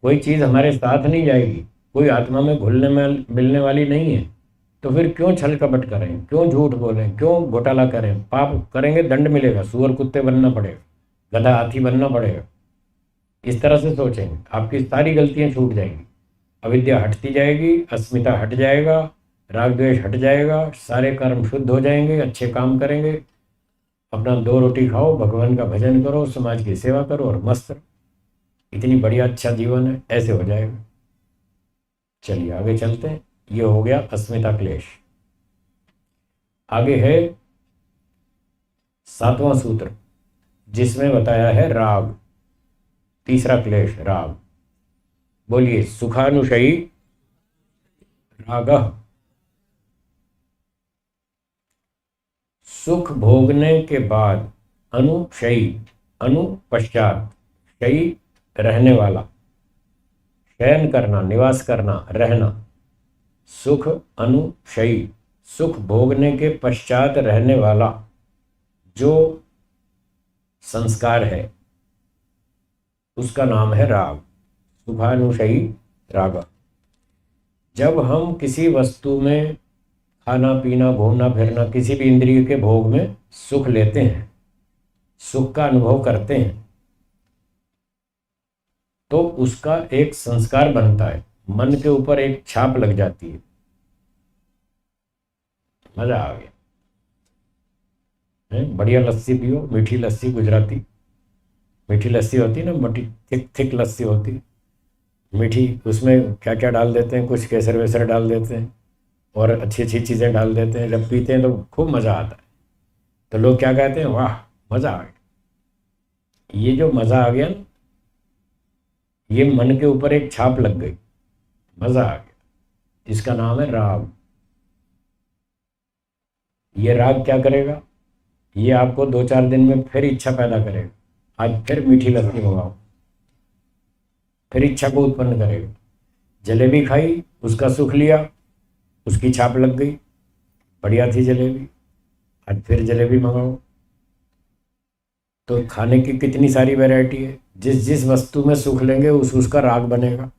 कोई चीज़ हमारे साथ नहीं जाएगी, कोई आत्मा में घुलने में मिलने वाली नहीं है, तो फिर क्यों छल कपट करें, क्यों झूठ बोलें, क्यों घोटाला करें? पाप करेंगे, दंड मिलेगा, सुअर कुत्ते बनना पड़ेगा, गधा हाथी बनना पड़ेगा। इस तरह से सोचेंगे, आपकी सारी गलतियां छूट जाएंगी, अविद्या हटती जाएगी, अस्मिता हट जाएगा, राग द्वेष हट जाएगा, सारे कर्म शुद्ध हो जाएंगे, अच्छे काम करेंगे, अपना 2 रोटी खाओ, भगवान का भजन करो, समाज की सेवा करो और मस्त रहो। इतनी बढ़िया अच्छा जीवन है, ऐसे हो जाएगा। चलिए आगे चलते हैं। ये हो गया अस्मिता क्लेश। आगे है 7वां सूत्र, जिसमें बताया है राग। तीसरा क्लेश राग। बोलिए, सुखानुशयी रागः। सुख भोगने के बाद अनुशयी, अनु पश्चात, शयी रहने वाला, शयन करना, निवास करना, रहना। सुख अनुशयी, सुख भोगने के पश्चात रहने वाला जो संस्कार है उसका नाम है राग। सुखानुशयी राग। जब हम किसी वस्तु में खाना पीना घूमना फिरना किसी भी इंद्रिय के भोग में सुख लेते हैं, सुख का अनुभव करते हैं, तो उसका एक संस्कार बनता है, मन के ऊपर एक छाप लग जाती है। मजा आ गया है? बढ़िया लस्सी पियो, मीठी लस्सी, गुजराती मीठी लस्सी होती है ना, मोटी थिक थिक लस्सी होती है मीठी। उसमें क्या क्या डाल देते हैं, कुछ केसर वेसर डाल देते हैं और अच्छी अच्छी चीज़ें डाल देते हैं। जब पीते हैं तो खूब मज़ा आता है। तो लोग क्या कहते हैं, वाह मज़ा आ गया। ये जो मज़ा आ गया ना, ये मन के ऊपर एक छाप लग गई, मज़ा आ गया। इसका नाम है राग। ये राग क्या करेगा, ये आपको 2-4 दिन में फिर इच्छा पैदा करेगा। आज फिर मीठी लस्सी मंगाओ, फिर इच्छा को उत्पन्न करेगा। जलेबी खाई, उसका सुख लिया, उसकी छाप लग गई, बढ़िया थी जलेबी, आज फिर जलेबी मंगाओ। तो खाने की कितनी सारी वैरायटी है। जिस जिस वस्तु में सुख लेंगे उसका राग बनेगा।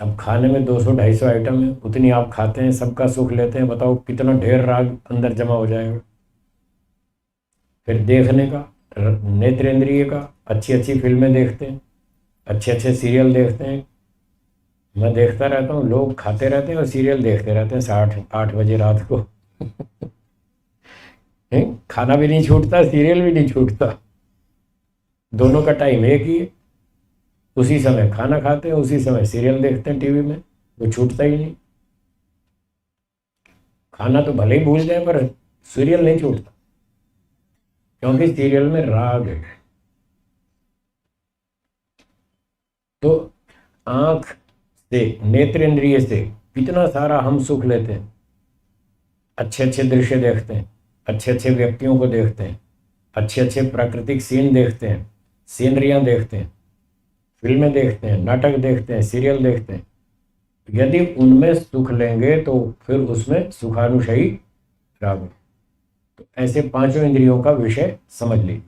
अब खाने में 200-250 आइटम है, उतनी आप खाते हैं, सबका सुख लेते हैं, बताओ कितना ढेर राग अंदर जमा हो जाएगा। फिर देखने का, नेत्रेंद्रिय का, अच्छी अच्छी फिल्में देखते हैं, अच्छे अच्छे सीरियल देखते हैं। मैं देखता रहता हूँ, लोग खाते रहते हैं और सीरियल देखते रहते हैं 7-8 बजे रात को। खाना भी नहीं छूटता, सीरियल भी नहीं छूटता, दोनों का टाइम एक ही है। उसी समय खाना खाते हैं, उसी समय सीरियल देखते हैं टीवी में, वो छूटता ही नहीं। खाना तो भले ही भूल जाए पर सीरियल नहीं छूटता, क्योंकि सीरियल में राग है। तो आंख से, नेत्र इंद्रिय से कितना सारा हम सुख लेते हैं। अच्छे अच्छे दृश्य देखते हैं, अच्छे अच्छे व्यक्तियों को देखते हैं, अच्छे अच्छे प्राकृतिक सीन देखते हैं, सीनरियाँ देखते हैं, फिल्में देखते हैं, नाटक देखते हैं, सीरियल देखते हैं। यदि उनमें सुख लेंगे तो फिर उसमें सुखानुशयी राग। तो ऐसे 5 इंद्रियों का विषय समझ लीजिए।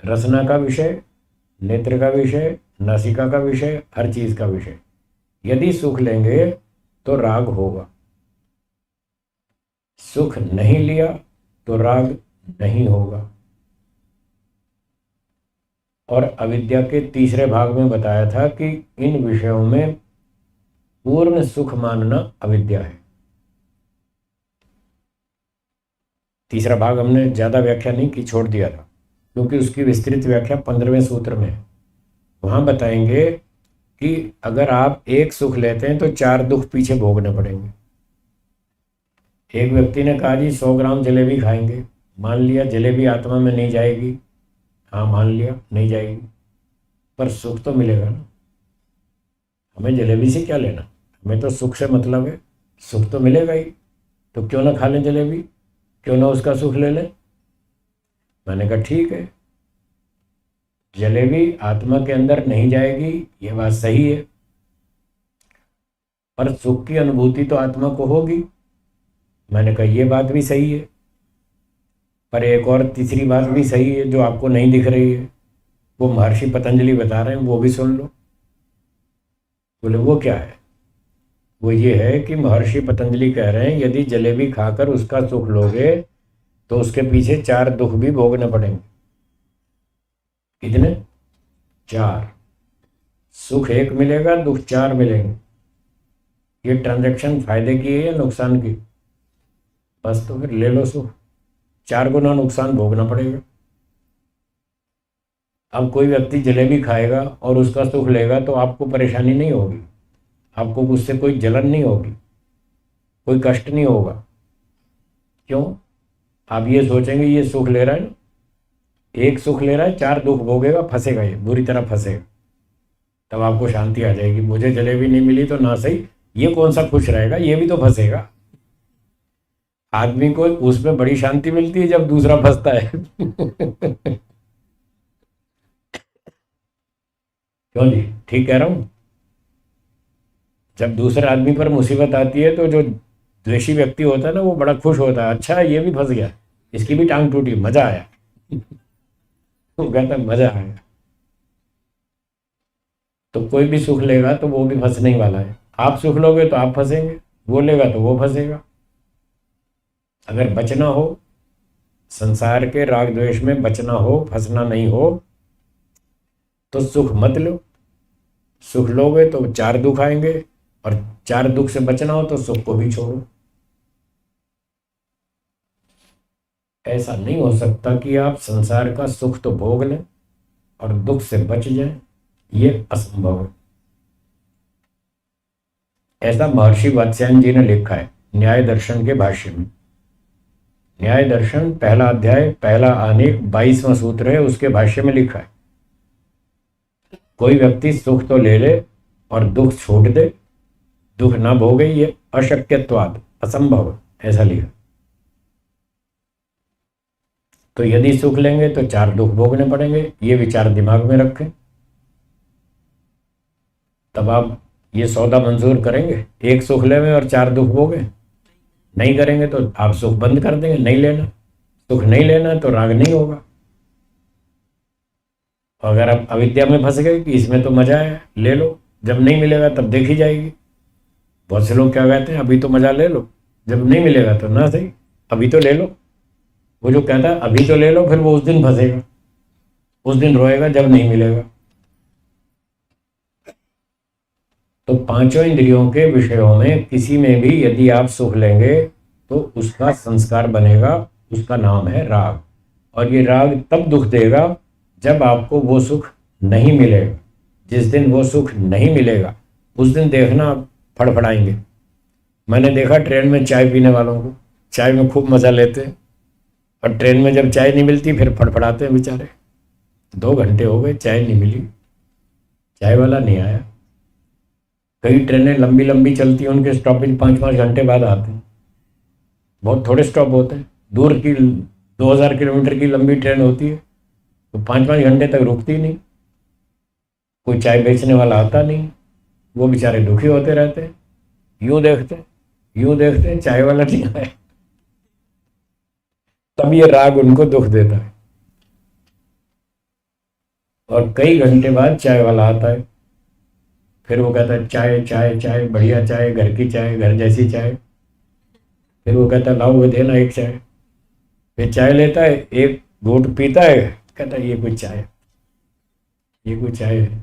रसना का विषय, नेत्र का विषय, नासिका का विषय, हर चीज का विषय। यदि सुख लेंगे तो राग होगा, सुख नहीं लिया तो राग नहीं होगा। और अविद्या के तीसरे भाग में बताया था कि इन विषयों में पूर्ण सुख मानना अविद्या है। तीसरा भाग हमने ज्यादा व्याख्या नहीं की, छोड़ दिया था, क्योंकि उसकी विस्तृत व्याख्या 15वें सूत्र में है। वहां बताएंगे कि अगर आप एक सुख लेते हैं तो 4 दुख पीछे भोगने पड़ेंगे। एक व्यक्ति ने कहा जी 100 ग्राम जलेबी खाएंगे, मान लिया जलेबी आत्मा में नहीं जाएगी, हाँ मान लिया नहीं जाएगी, पर सुख तो मिलेगा ना। हमें जलेबी से क्या लेना, हमें तो सुख से मतलब है, सुख तो मिलेगा ही। तो क्यों ना खा लें जलेबी, क्यों ना उसका सुख ले लें। मैंने कहा ठीक है, जलेबी आत्मा के अंदर नहीं जाएगी, ये बात सही है, पर सुख की अनुभूति तो आत्मा को होगी। मैंने कहा ये बात भी सही है, पर एक और तीसरी बात भी सही है जो आपको नहीं दिख रही है, वो महर्षि पतंजलि बता रहे हैं, वो भी सुन लो। बोले वो क्या है। वो ये है कि महर्षि पतंजलि कह रहे हैं यदि जलेबी खाकर उसका सुख लोगे तो उसके पीछे 4 दुख भी भोगने पड़ेंगे। कितने? 4। सुख 1 मिलेगा, दुख 4 मिलेंगे। ये ट्रांजैक्शन फायदे की है या नुकसान की? बस तो फिर ले लो सुख, 4 गुना नुकसान भोगना पड़ेगा। अब कोई व्यक्ति जलेबी खाएगा और उसका सुख लेगा तो आपको परेशानी नहीं होगी, आपको उससे कोई जलन नहीं होगी, कोई कष्ट नहीं होगा। क्यों? आप ये सोचेंगे ये सुख ले रहा है ना, एक सुख ले रहा है, चार दुख भोगेगा, फंसेगा, ये बुरी तरह फंसेगा। तब आपको शांति आ जाएगी। मुझे जलेबी नहीं मिली तो ना सही, ये कौन सा खुश रहेगा, ये भी तो फंसेगा। आदमी को उसमें बड़ी शांति मिलती है जब दूसरा फंसता है। क्यों जी, ठीक कह रहा हूं? जब दूसरे आदमी पर मुसीबत आती है तो जो द्वेषी व्यक्ति होता है ना, वो बड़ा खुश होता है, अच्छा ये भी फंस गया, इसकी भी टांग टूटी, मजा आया। वो कहता है मजा आया। तो कोई भी सुख लेगा तो वो भी फंसने ही वाला है। आप सुख लोगे तो आप फंसेंगे, वो लेगा तो वो फंसेगा। अगर बचना हो, संसार के राग द्वेष में बचना हो, फंसना नहीं हो, तो सुख मत लो। सुख लोगे तो चार दुख आएंगे, और चार दुख से बचना हो तो सुख को भी छोड़ो। ऐसा नहीं हो सकता कि आप संसार का सुख तो भोग लें और दुख से बच जाएं, ये असंभव है। ऐसा महर्षि वात्स्यायन जी ने लिखा है न्याय दर्शन के भाष्य में। न्याय दर्शन पहला अध्याय पहला आनेक 22वां सूत्र है, उसके भाष्य में लिखा है, कोई व्यक्ति सुख तो ले ले और दुख छोड़ दे, दुख ना भोगे, ये अशक्यत्वाद, असंभव, ऐसा लिखा। तो यदि सुख लेंगे तो चार दुख भोगने पड़ेंगे, ये विचार दिमाग में रखें। तब आप ये सौदा मंजूर करेंगे, एक सुख लेंगे और चार दुख भोगे? नहीं करेंगे तो आप सुख बंद कर देंगे, नहीं लेना। सुख नहीं लेना तो राग नहीं होगा। अगर आप अविद्या में फंस गए कि इसमें तो मजा है, ले लो, जब नहीं मिलेगा तब देखी जाएगी। बहुत से लोग क्या कहते हैं, अभी तो मजा ले लो, जब नहीं मिलेगा तो ना सही, अभी तो ले लो। वो जो कहता है अभी तो ले लो, फिर वो उस दिन फंसेगा, उस दिन रोएगा जब नहीं मिलेगा। तो पांचों इंद्रियों के विषयों में किसी में भी यदि आप सुख लेंगे तो उसका संस्कार बनेगा, उसका नाम है राग। और ये राग तब दुख देगा जब आपको वो सुख नहीं मिलेगा। जिस दिन वो सुख नहीं मिलेगा उस दिन देखना आप फड़फड़ाएंगे। मैंने देखा ट्रेन में चाय पीने वालों को, चाय में खूब मज़ा लेते हैं, और ट्रेन में जब चाय नहीं मिलती फिर फड़फड़ाते हैं बेचारे। 2 घंटे हो गए, चाय नहीं मिली, चाय वाला नहीं आया। कई ट्रेनें लंबी लंबी चलती हैं, उनके स्टॉपेज 5-5 घंटे बाद आते हैं। बहुत थोड़े स्टॉप होते हैं, दूर की 2000 किलोमीटर की लंबी ट्रेन होती है तो 5-5 घंटे तक रुकती नहीं। कोई चाय बेचने वाला आता नहीं, वो बेचारे दुखी होते रहते हैं। यूं देखते हैं चाय वाला नहीं आया, तब ये राग उनको दुख देता है। और कई घंटे बाद चाय वाला आता है, फिर वो कहता है चाय चाय चाय, बढ़िया चाय, घर की चाय, घर जैसी चाय। फिर वो कहता है लाओ वो देना एक चाय। फिर चाय लेता है, एक घूंट पीता है, कहता है ये कोई चाय, ये कोई चाय है।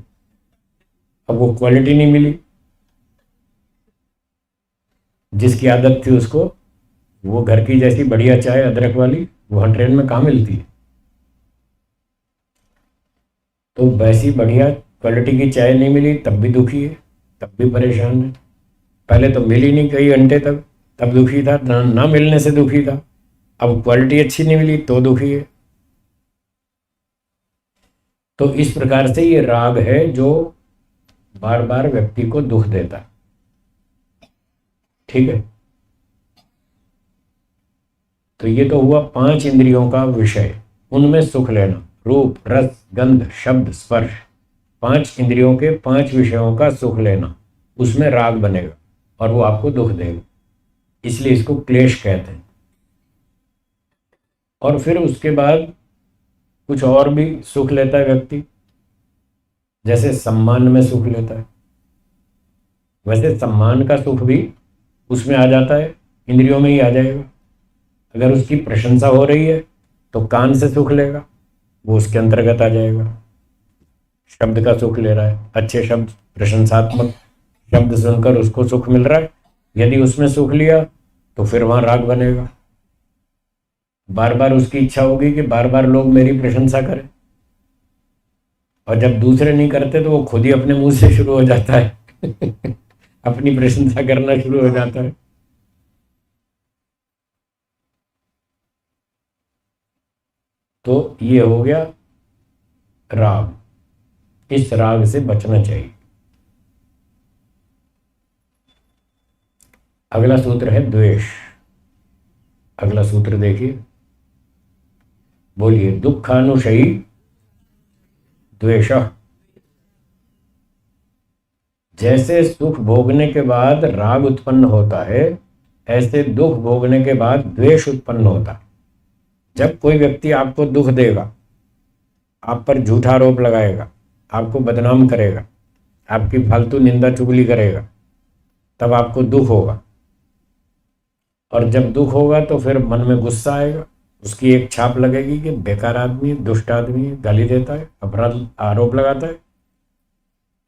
अब वो क्वालिटी नहीं मिली जिसकी आदत थी उसको, वो घर की जैसी बढ़िया चाय अदरक वाली वहाँ ट्रेन में कहाँ मिलती है। तो वैसी बढ़िया क्वालिटी की चाय नहीं मिली तब भी दुखी है, तब भी परेशान है। पहले तो मिली नहीं कई घंटे तक, तब दुखी था, ना मिलने से दुखी था। अब क्वालिटी अच्छी नहीं मिली तो दुखी है। तो इस प्रकार से ये राग है जो बार बार व्यक्ति को दुख देता है। ठीक है, तो ये तो हुआ 5 इंद्रियों का विषय, उनमें सुख लेना, रूप रस गंध शब्द स्पर्श, 5 इंद्रियों के 5 विषयों का सुख लेना, उसमें राग बनेगा और वो आपको दुख देगा, इसलिए इसको क्लेश कहते हैं। और फिर उसके बाद कुछ और भी सुख लेता है व्यक्ति, जैसे सम्मान में सुख लेता है। वैसे सम्मान का सुख भी उसमें आ जाता है, इंद्रियों में ही आ जाएगा। अगर उसकी प्रशंसा हो रही है तो कान से सुख लेगा, वो उसके अंतर्गत आ जाएगा। शब्द का सुख ले रहा है, अच्छे शब्द, प्रशंसात्मक शब्द सुनकर उसको सुख मिल रहा है, यदि उसमें सुख लिया तो फिर वहां राग बनेगा। बार बार उसकी इच्छा होगी कि बार बार लोग मेरी प्रशंसा करें, और जब दूसरे नहीं करते तो वो खुद ही अपने मुंह से शुरू हो जाता है अपनी प्रशंसा करना शुरू हो जाता है। तो ये हो गया राग। इस राग से बचना चाहिए। अगला सूत्र है द्वेष। अगला सूत्र देखिए, बोलिए। दुखानुशयी द्वेष। जैसे सुख भोगने के बाद राग उत्पन्न होता है, ऐसे दुख भोगने के बाद द्वेष उत्पन्न होता है। जब कोई व्यक्ति आपको दुख देगा, आप पर झूठा आरोप लगाएगा, आपको बदनाम करेगा, आपकी फालतू निंदा चुगली करेगा, तब आपको दुख होगा। और जब दुख होगा तो फिर मन में गुस्सा आएगा, उसकी एक छाप लगेगी कि बेकार आदमी है, दुष्ट आदमी है, गाली देता है, अपराध आरोप लगाता है,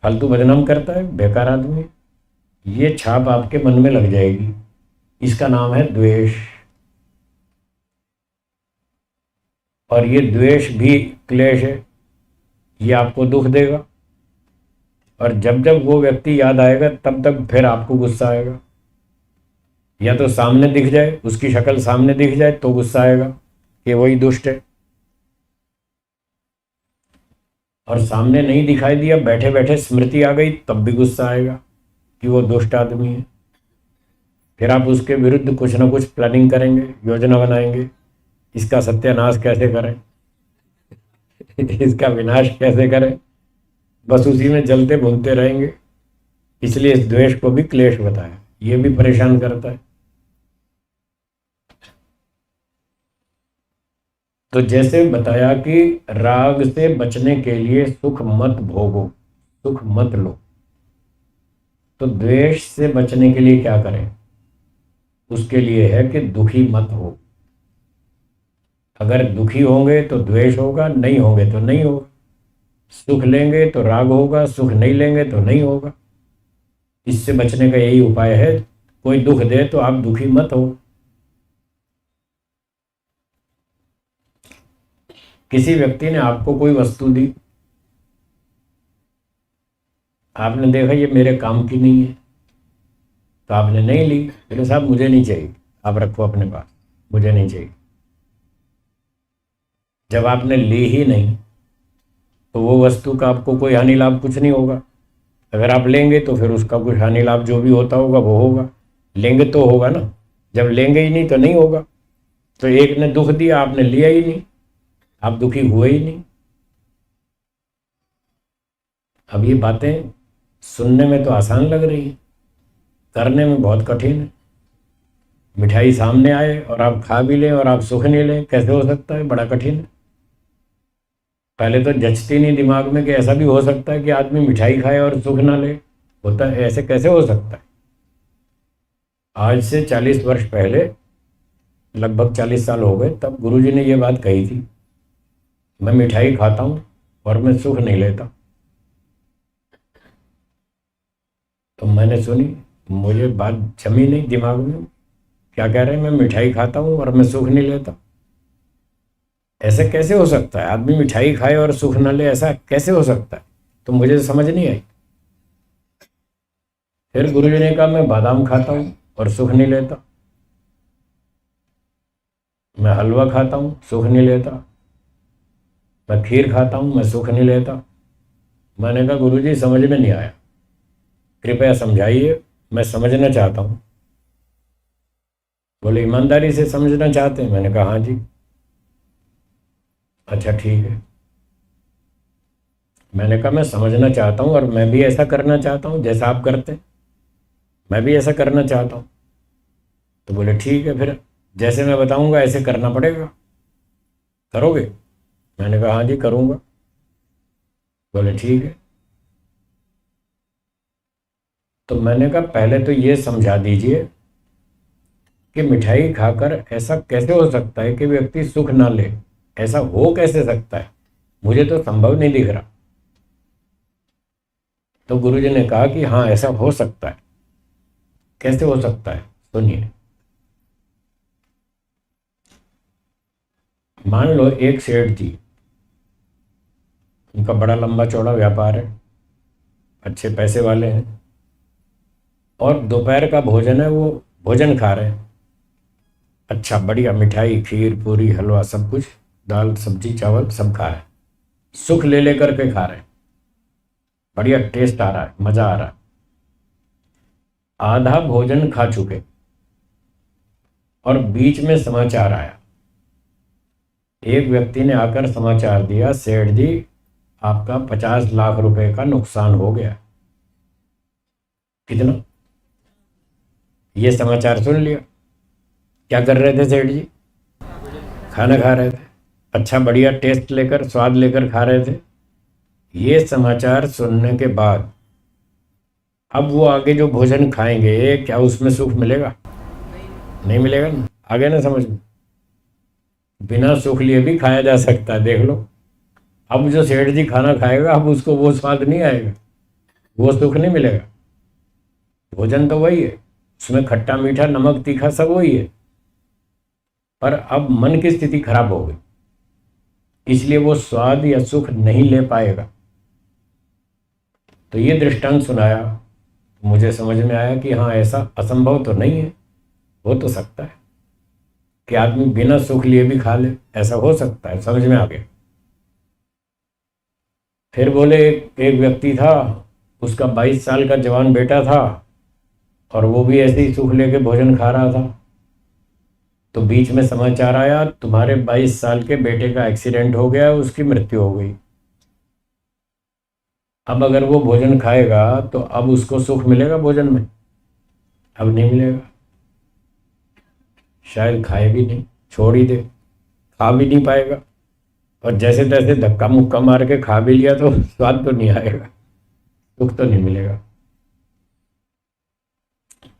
फालतू बदनाम करता है, बेकार आदमी है। ये छाप आपके मन में लग जाएगी। इसका नाम है द्वेष। और ये द्वेष भी क्लेश है, ये आपको दुख देगा। और जब जब वो व्यक्ति याद आएगा तब तक फिर आपको गुस्सा आएगा। या तो सामने दिख जाए, उसकी शक्ल सामने दिख जाए तो गुस्सा आएगा कि वही दुष्ट है। और सामने नहीं दिखाई दिया, बैठे बैठे स्मृति आ गई, तब भी गुस्सा आएगा कि वो दुष्ट आदमी है। फिर आप उसके विरुद्ध कुछ ना कुछ प्लानिंग करेंगे, योजना बनाएंगे, इसका सत्यानाश कैसे करें इसका विनाश कैसे करें। बस उसी में जलते भूनते रहेंगे। इसलिए इस द्वेष को भी क्लेश बताया, ये भी परेशान करता है। तो जैसे बताया कि राग से बचने के लिए सुख मत भोगो, सुख मत लो, तो द्वेष से बचने के लिए क्या करें? उसके लिए है कि दुखी मत हो। अगर दुखी होंगे तो द्वेष होगा, नहीं होंगे तो नहीं होगा। सुख लेंगे तो राग होगा, सुख नहीं लेंगे तो नहीं होगा। इससे बचने का यही उपाय है। कोई दुख दे तो आप दुखी मत हो। किसी व्यक्ति ने आपको कोई वस्तु दी, आपने देखा ये मेरे काम की नहीं है, तो आपने नहीं ली। बोले साहब मुझे नहीं चाहिए, आप रखो अपने पास, मुझे नहीं चाहिए। जब आपने ली ही नहीं तो वो वस्तु का आपको कोई हानि लाभ कुछ नहीं होगा। अगर आप लेंगे तो फिर उसका कुछ हानि लाभ जो भी होता होगा वो होगा। लेंगे तो होगा ना, जब लेंगे ही नहीं तो नहीं होगा। तो एक ने दुख दिया, आपने लिया ही नहीं, आप दुखी हुए ही नहीं। अब ये बातें सुनने में तो आसान लग रही है, करने में बहुत कठिन है। मिठाई सामने आए और आप खा भी लें और आप सुख नहीं लें, कैसे हो सकता है? बड़ा कठिन है। पहले तो जचती नहीं दिमाग में कि ऐसा भी हो सकता है कि आदमी मिठाई खाए और सुख ना ले। होता है, ऐसे कैसे हो सकता है? आज से 40 वर्ष पहले, लगभग 40 साल हो गए, तब गुरुजी ने ये बात कही थी, मैं मिठाई खाता हूँ और मैं सुख नहीं लेता। तो मैंने सुनी, मुझे बात जमी नहीं दिमाग में। क्या कह रहे हैं? मैं मिठाई खाता हूँ और मैं सुख नहीं लेता। ऐसे कैसे हो सकता है? आदमी मिठाई खाए और सुख न ले, ऐसा कैसे हो सकता है? तो मुझे समझ नहीं आई। फिर गुरुजी ने कहा मैं बादाम खाता हूँ और सुख नहीं लेता, मैं हलवा खाता हूँ सुख नहीं लेता, मैं खीर खाता हूँ मैं सुख नहीं लेता। मैंने कहा गुरुजी समझ में नहीं आया, कृपया समझाइए, मैं समझना चाहता हूँ। बोले ईमानदारी से समझना चाहते हैं? मैंने कहा हाँ जी। अच्छा ठीक है। मैंने कहा मैं समझना चाहता हूँ और मैं भी ऐसा करना चाहता हूँ जैसा आप करते हैं, मैं भी ऐसा करना चाहता हूँ। तो बोले ठीक है, फिर जैसे मैं बताऊंगा ऐसे करना पड़ेगा, करोगे? मैंने कहा हाँ जी करूँगा। बोले ठीक है। तो मैंने कहा पहले तो ये समझा दीजिए कि मिठाई खाकर ऐसा कैसे हो सकता है कि व्यक्ति सुख ना ले? ऐसा हो कैसे सकता है? मुझे तो संभव नहीं दिख रहा। तो गुरुजी ने कहा कि हाँ ऐसा हो सकता है। कैसे हो सकता है? सुनिए। मान लो एक सेठ जी उनका बड़ा लंबा चौड़ा व्यापार है, अच्छे पैसे वाले हैं, और दोपहर का भोजन है, वो भोजन खा रहे हैं, अच्छा बढ़िया मिठाई, खीर, पूरी, हलवा, सब कुछ, दाल सब्जी चावल सब खा रहे हैं, सुख ले लेकर के खा रहे हैं, बढ़िया टेस्ट आ रहा है, मजा आ रहा है। आधा भोजन खा चुके और बीच में समाचार आया, एक व्यक्ति ने आकर समाचार दिया, सेठ जी आपका 50 लाख रुपए का नुकसान हो गया। कितना? ये समाचार सुन लिया। क्या कर रहे थे सेठ जी? खाना खा रहे थे, अच्छा बढ़िया टेस्ट लेकर, स्वाद लेकर खा रहे थे। ये समाचार सुनने के बाद अब वो आगे जो भोजन खाएंगे, क्या उसमें सुख मिलेगा? नहीं मिलेगा ना। आगे ना समझ में, बिना सुख लिए भी खाया जा सकता है, देख लो। अब जो सेठ जी खाना खाएगा, अब उसको वो स्वाद नहीं आएगा, वो सुख नहीं मिलेगा। भोजन तो वही है, उसमें खट्टा मीठा नमक तीखा सब वही है, पर अब मन की स्थिति खराब हो गई, इसलिए वो स्वाद या सुख नहीं ले पाएगा। तो ये दृष्टांत सुनाया, मुझे समझ में आया कि हाँ, ऐसा असंभव तो नहीं है, हो तो सकता है कि आदमी बिना सुख लिए भी खा ले, ऐसा हो सकता है, समझ में आ गया। फिर बोले एक व्यक्ति था, उसका 22 साल का जवान बेटा था, और वो भी ऐसे ही सुख लेके भोजन खा रहा था। तो बीच में समाचार आया, तुम्हारे 22 साल के बेटे का एक्सीडेंट हो गया, उसकी मृत्यु हो गई। अब अगर वो भोजन खाएगा तो अब उसको सुख मिलेगा भोजन में? अब नहीं मिलेगा, शायद खाए भी नहीं, छोड़ ही दे, खा भी नहीं पाएगा, और जैसे तैसे धक्का मुक्का मार के खा भी लिया तो स्वाद तो नहीं आएगा, सुख तो नहीं मिलेगा।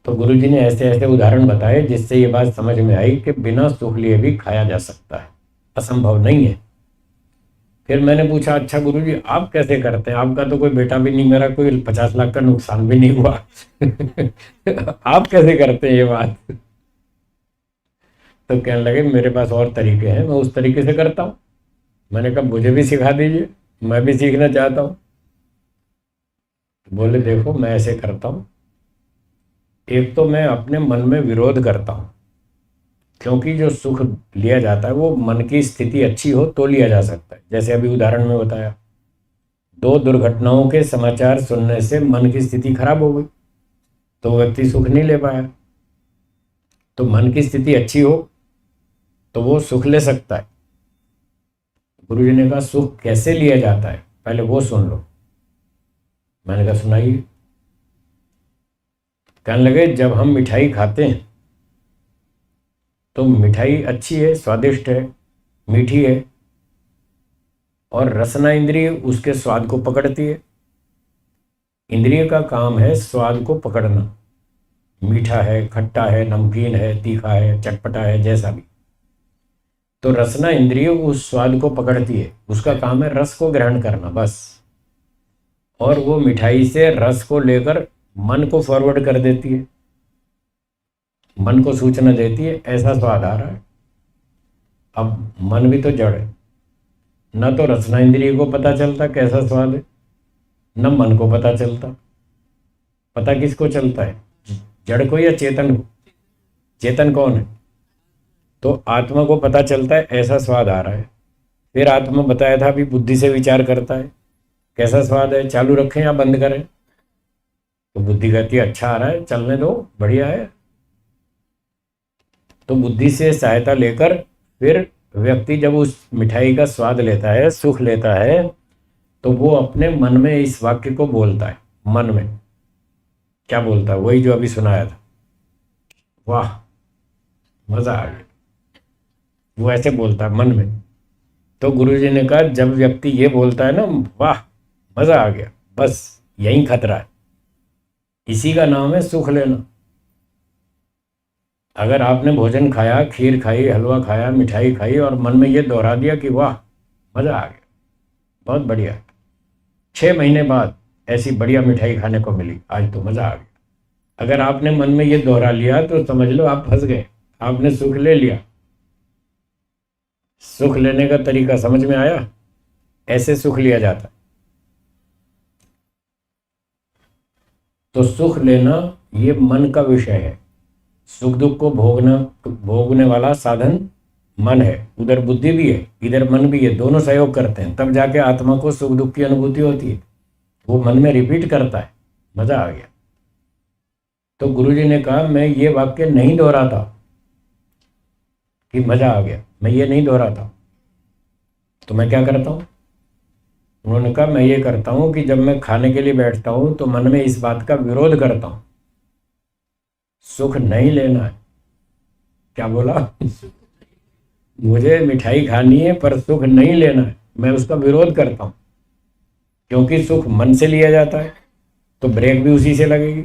तो गुरुजी ने ऐसे ऐसे उदाहरण बताए जिससे ये बात समझ में आई कि बिना सुख लिए भी खाया जा सकता है, असंभव नहीं है। फिर मैंने पूछा, अच्छा गुरुजी आप कैसे करते हैं? आपका तो कोई बेटा भी नहीं, मेरा कोई 50 लाख का नुकसान भी नहीं हुआ आप कैसे करते हैं ये बात? तो कहने लगे मेरे पास और तरीके हैं, मैं उस तरीके से करता हूँ। मैंने कहा मुझे भी सिखा दीजिए, मैं भी सीखना चाहता हूँ। बोले देखो मैं ऐसे करता हूँ, एक तो मैं अपने मन में विरोध करता हूँ, क्योंकि जो सुख लिया जाता है वो मन की स्थिति अच्छी हो तो लिया जा सकता है। जैसे अभी उदाहरण में बताया, 2 दुर्घटनाओं के समाचार सुनने से मन की स्थिति खराब हो गई, तो व्यक्ति सुख नहीं ले पाया। तो मन की स्थिति अच्छी हो तो वो सुख ले सकता है। गुरुजी ने कहा सुख कैसे लिया जाता है, पहले वो सुन लो। मैंने कहा सुनाइए। कहने लगे जब हम मिठाई खाते हैं तो मिठाई अच्छी है, स्वादिष्ट है, मीठी है, और रसना इंद्रिय उसके स्वाद को पकड़ती है। इंद्रिय का काम है स्वाद को पकड़ना, मीठा है, खट्टा है, नमकीन है, तीखा है, चटपटा है, जैसा भी। तो रसना इंद्रिय उस स्वाद को पकड़ती है, उसका काम है रस को ग्रहण करना बस। और वो मिठाई से रस को लेकर मन को फॉरवर्ड कर देती है, मन को सूचना देती है ऐसा स्वाद आ रहा है। अब मन भी तो जड़ है, न तो रसना इंद्रिय को पता चलता कैसा स्वाद है, न मन को पता चलता। पता किसको चलता है, जड़ को या चेतन को? चेतन कौन है? तो आत्मा को पता चलता है ऐसा स्वाद आ रहा है। फिर आत्मा बताया था अभी बुद्धि से विचार करता है कैसा स्वाद है, चालू रखें या बंद करें? तो बुद्धि कहती है अच्छा आ रहा है, चलने दो, बढ़िया है। तो बुद्धि से सहायता लेकर फिर व्यक्ति जब उस मिठाई का स्वाद लेता है, सुख लेता है, तो वो अपने मन में इस वाक्य को बोलता है। मन में क्या बोलता है? वही जो अभी सुनाया था, वाह मजा आ गया, वो ऐसे बोलता है मन में। तो गुरुजी ने कहा जब व्यक्ति ये बोलता है ना, वाह मजा आ गया, बस यही खतरा है, इसी का नाम है सुख लेना। अगर आपने भोजन खाया, खीर खाई, हलवा खाया, मिठाई खाई, और मन में ये दोहरा दिया कि वाह मजा आ गया, बहुत बढ़िया, 6 महीने बाद ऐसी बढ़िया मिठाई खाने को मिली, आज तो मजा आ गया। अगर आपने मन में ये दोहरा लिया तो समझ लो आप फंस गए, आपने सुख ले लिया। सुख लेने का तरीका समझ में आया? ऐसे सुख लिया जाता है। तो सुख लेना ये मन का विषय है। सुख दुख को भोगने वाला साधन मन है। उधर बुद्धि भी है, इधर मन भी है, दोनों सहयोग करते हैं, तब जाके आत्मा को सुख दुख की अनुभूति होती है। वो मन में रिपीट करता है। मजा आ गया। तो गुरुजी ने कहा मैं ये वाक्य नहीं दोहराता कि मजा आ गया, मैं ये नहीं दोहराता। तो मैं क्या करता हूँ? उन्होंने कहा मैं ये करता हूँ कि जब मैं खाने के लिए बैठता हूँ तो मन में इस बात का विरोध करता हूँ, सुख नहीं लेना है। क्या बोला? मुझे मिठाई खानी है पर सुख नहीं लेना है, मैं उसका विरोध करता हूँ। क्योंकि सुख मन से लिया जाता है तो ब्रेक भी उसी से लगेगी,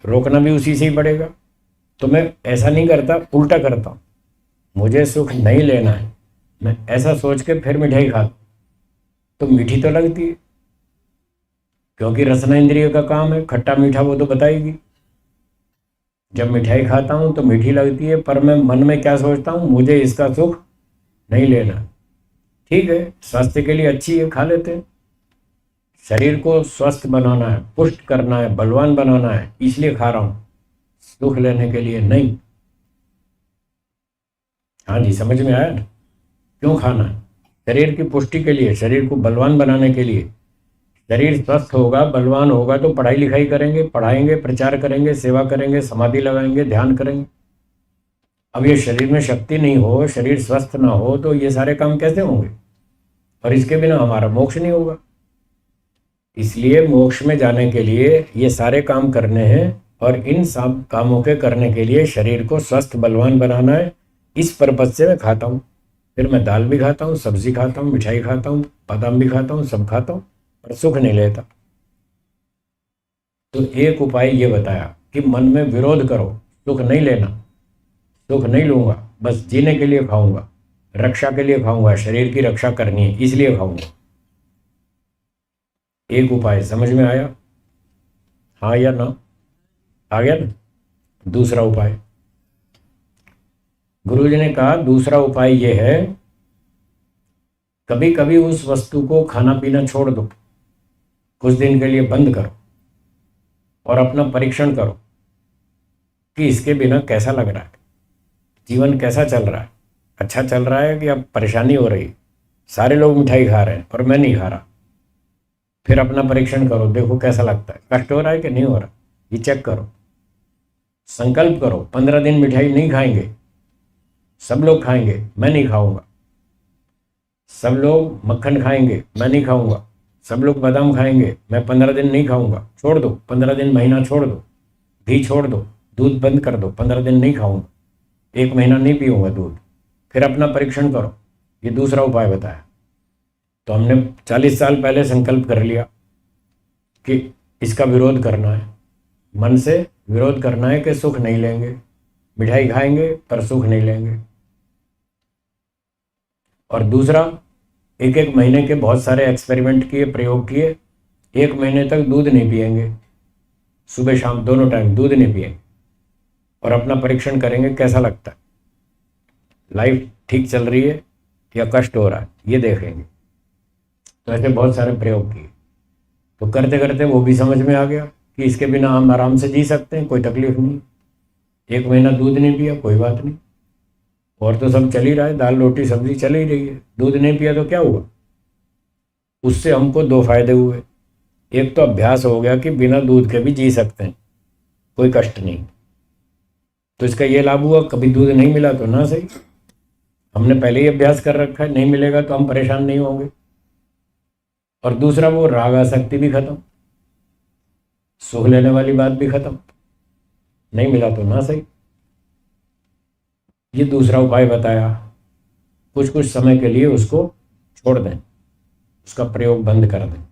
रोकना भी उसी से ही पड़ेगा। तो मैं ऐसा नहीं करता, उल्टा करता हूँ। मुझे सुख नहीं लेना है, मैं ऐसा सोच के फिर मिठाई खाता हूँ। तो मीठी तो लगती है, क्योंकि रसना इंद्रिय का काम है, खट्टा मीठा वो तो बताएगी। जब मिठाई खाता हूँ तो मीठी लगती है, पर मैं मन में क्या सोचता हूँ? मुझे इसका सुख नहीं लेना। ठीक है, स्वास्थ्य के लिए अच्छी है, खा लेते हैं। शरीर को स्वस्थ बनाना है, पुष्ट करना है, बलवान बनाना है, इसलिए खा रहा हूँ, सुख लेने के लिए नहीं। हाँ जी, समझ में आया ना? क्यों खाना है? शरीर की पुष्टि के लिए, शरीर को बलवान बनाने के लिए। शरीर स्वस्थ होगा, बलवान होगा तो पढ़ाई लिखाई करेंगे, पढ़ाएंगे, प्रचार करेंगे, सेवा करेंगे, समाधि लगाएंगे, ध्यान करेंगे। अब ये शरीर में शक्ति नहीं हो, शरीर स्वस्थ ना हो, तो ये सारे काम कैसे होंगे? और इसके बिना हमारा मोक्ष नहीं होगा। इसलिए मोक्ष में जाने के लिए ये सारे काम करने हैं, और इन सब कामों के करने के लिए शरीर को स्वस्थ बलवान बनाना है। इस पर्पज से मैं खाता हूँ। फिर मैं दाल भी खाता हूँ, सब्जी खाता हूँ, मिठाई खाता हूँ, बादाम भी खाता हूँ, सब खाता हूँ, पर सुख नहीं लेता। तो एक उपाय ये बताया कि मन में विरोध करो, सुख नहीं लेना, सुख नहीं लूंगा, बस जीने के लिए खाऊंगा, रक्षा के लिए खाऊंगा, शरीर की रक्षा करनी है इसलिए खाऊंगा। एक उपाय समझ में आया? हाँ या ना? आ गया ना? दूसरा उपाय गुरुजी ने कहा, दूसरा उपाय यह है, कभी कभी उस वस्तु को खाना पीना छोड़ दो, कुछ दिन के लिए बंद करो और अपना परीक्षण करो कि इसके बिना कैसा लग रहा है, जीवन कैसा चल रहा है, अच्छा चल रहा है कि अब परेशानी हो रही। सारे लोग मिठाई खा रहे हैं और मैं नहीं खा रहा। फिर अपना परीक्षण करो, देखो कैसा लगता है, कष्ट हो रहा है कि नहीं हो रहा, ये चेक करो। संकल्प करो 15 दिन मिठाई नहीं खाएंगे, सब लोग खाएंगे, मैं नहीं खाऊंगा। सब लोग मक्खन खाएंगे, मैं नहीं खाऊंगा। सब लोग बादाम खाएंगे, मैं 15 दिन नहीं खाऊंगा। छोड़ दो, 15 दिन, महीना छोड़ दो। घी छोड़ दो, दूध बंद कर दो, 15 दिन नहीं खाऊंगा, 1 महीना नहीं पीऊंगा दूध। फिर अपना परीक्षण करो। ये दूसरा उपाय बताया। तो हमने 40 साल पहले संकल्प कर लिया कि इसका विरोध करना है, मन से विरोध करना है कि सुख नहीं लेंगे, मिठाई खाएंगे पर सुख नहीं लेंगे। और दूसरा, 1 1 महीने के बहुत सारे एक्सपेरिमेंट किए, प्रयोग किए। 1 महीने तक दूध नहीं पिएंगे, सुबह शाम दोनों टाइम दूध नहीं पिएंगे, और अपना परीक्षण करेंगे कैसा लगता है, लाइफ ठीक चल रही है या कष्ट हो रहा है, ये देखेंगे। तो ऐसे बहुत सारे प्रयोग किए। तो करते करते वो भी समझ में आ गया कि इसके बिना हम आराम से जी सकते हैं, कोई तकलीफ नहीं। 1 महीना दूध नहीं पिया, कोई बात नहीं, और तो सब चल ही रहा है, दाल रोटी सब्जी चल ही रही है। दूध नहीं पिया तो क्या हुआ? उससे हमको 2 फायदे हुए। एक तो अभ्यास हो गया कि बिना दूध के भी जी सकते हैं, कोई कष्ट नहीं। तो इसका ये लाभ हुआ, कभी दूध नहीं मिला तो ना सही, हमने पहले ही अभ्यास कर रखा है, नहीं मिलेगा तो हम परेशान नहीं होंगे। और दूसरा, वो राग आसक्ति भी खत्म, सुख लेने वाली बात भी खत्म, नहीं मिला तो ना सही। ये दूसरा उपाय बताया। कुछ कुछ समय के लिए उसको छोड़ दें, उसका प्रयोग बंद कर दें।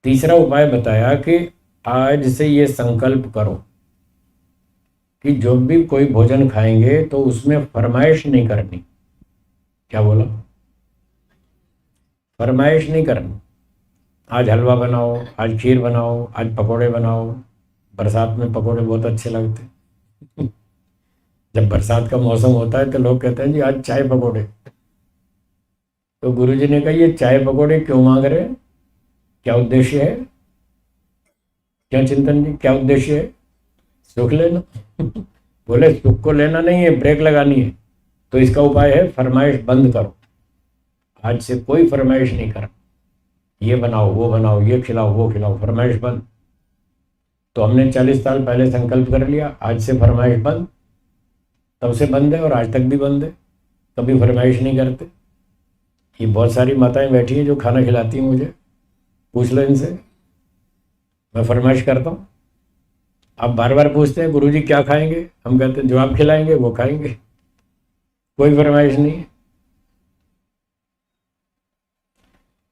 तीसरा उपाय बताया कि आज से ये संकल्प करो कि जब भी कोई भोजन खाएंगे तो उसमें फरमाइश नहीं करनी। क्या बोला? फरमाइश नहीं करनी। आज हलवा बनाओ, आज खीर बनाओ, आज पकोड़े बनाओ। बरसात में पकोड़े बहुत अच्छे लगते हैं। जब बरसात का मौसम होता है तो लोग कहते हैं जी आज चाय पकौड़े। तो गुरुजी ने कहा ये चाय पकौड़े क्यों मांग रहे हैं, क्या उद्देश्य है, क्यों चिंतन जी, क्या उद्देश्य है? सुख लेना। बोले सुख को लेना नहीं है, ब्रेक लगानी है। तो इसका उपाय है फरमाइश बंद करो, आज से कोई फरमाइश नहीं कर, ये बनाओ वो बनाओ, ये खिलाओ वो खिलाओ, फरमाइश बंद। तो हमने 40 साल पहले संकल्प कर लिया आज से फरमाइश बंद, तब से बंद है और आज तक भी बंद है, कभी फरमाइश नहीं करते। ये बहुत सारी माताएं बैठी हैं जो खाना खिलाती हैं मुझे, पूछ लो इनसे, मैं फरमाइश करता हूँ। आप बार बार पूछते हैं गुरुजी क्या खाएंगे, हम कहते हैं जो आप खिलाएंगे वो खाएंगे, कोई फरमाइश नहीं है।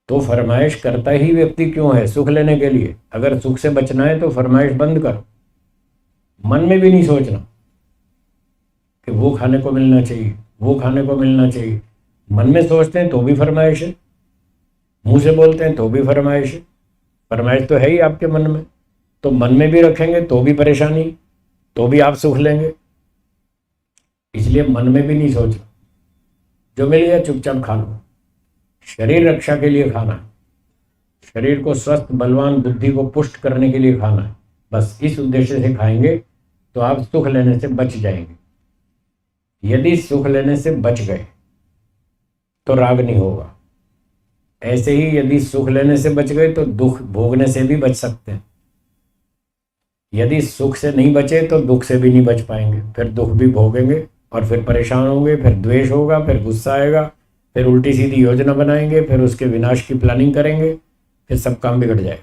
तो फरमाइश करता ही व्यक्ति क्यों है, सुख लेने के लिए। अगर सुख से बचना है तो फरमाइश बंद करो, मन में भी नहीं सोचना कि वो खाने को मिलना चाहिए वो खाने को मिलना चाहिए। मन में सोचते हैं तो भी फरमाइश है, मुंह से बोलते हैं तो भी फरमाइश है। फरमाइश तो है ही आपके मन में, तो मन में भी रखेंगे तो भी परेशानी, तो भी आप सुख लेंगे। इसलिए मन में भी नहीं सोचना, जो मिल गया चुपचाप खा लो। शरीर रक्षा के लिए खाना है, शरीर को स्वस्थ बलवान बुद्धि को पुष्ट करने के लिए खाना है, बस इस उद्देश्य से खाएंगे तो आप सुख लेने से बच जाएंगे। यदि सुख लेने से बच गए तो राग नहीं होगा। ऐसे ही यदि सुख लेने से बच गए तो दुख भोगने से भी बच सकते हैं। यदि सुख से नहीं बचे तो दुख से भी नहीं बच पाएंगे, फिर दुख भी भोगेंगे और फिर परेशान होंगे, फिर द्वेष होगा, फिर गुस्सा आएगा, फिर उल्टी सीधी योजना बनाएंगे, फिर उसके विनाश की प्लानिंग करेंगे, फिर सब काम बिगड़ जाए।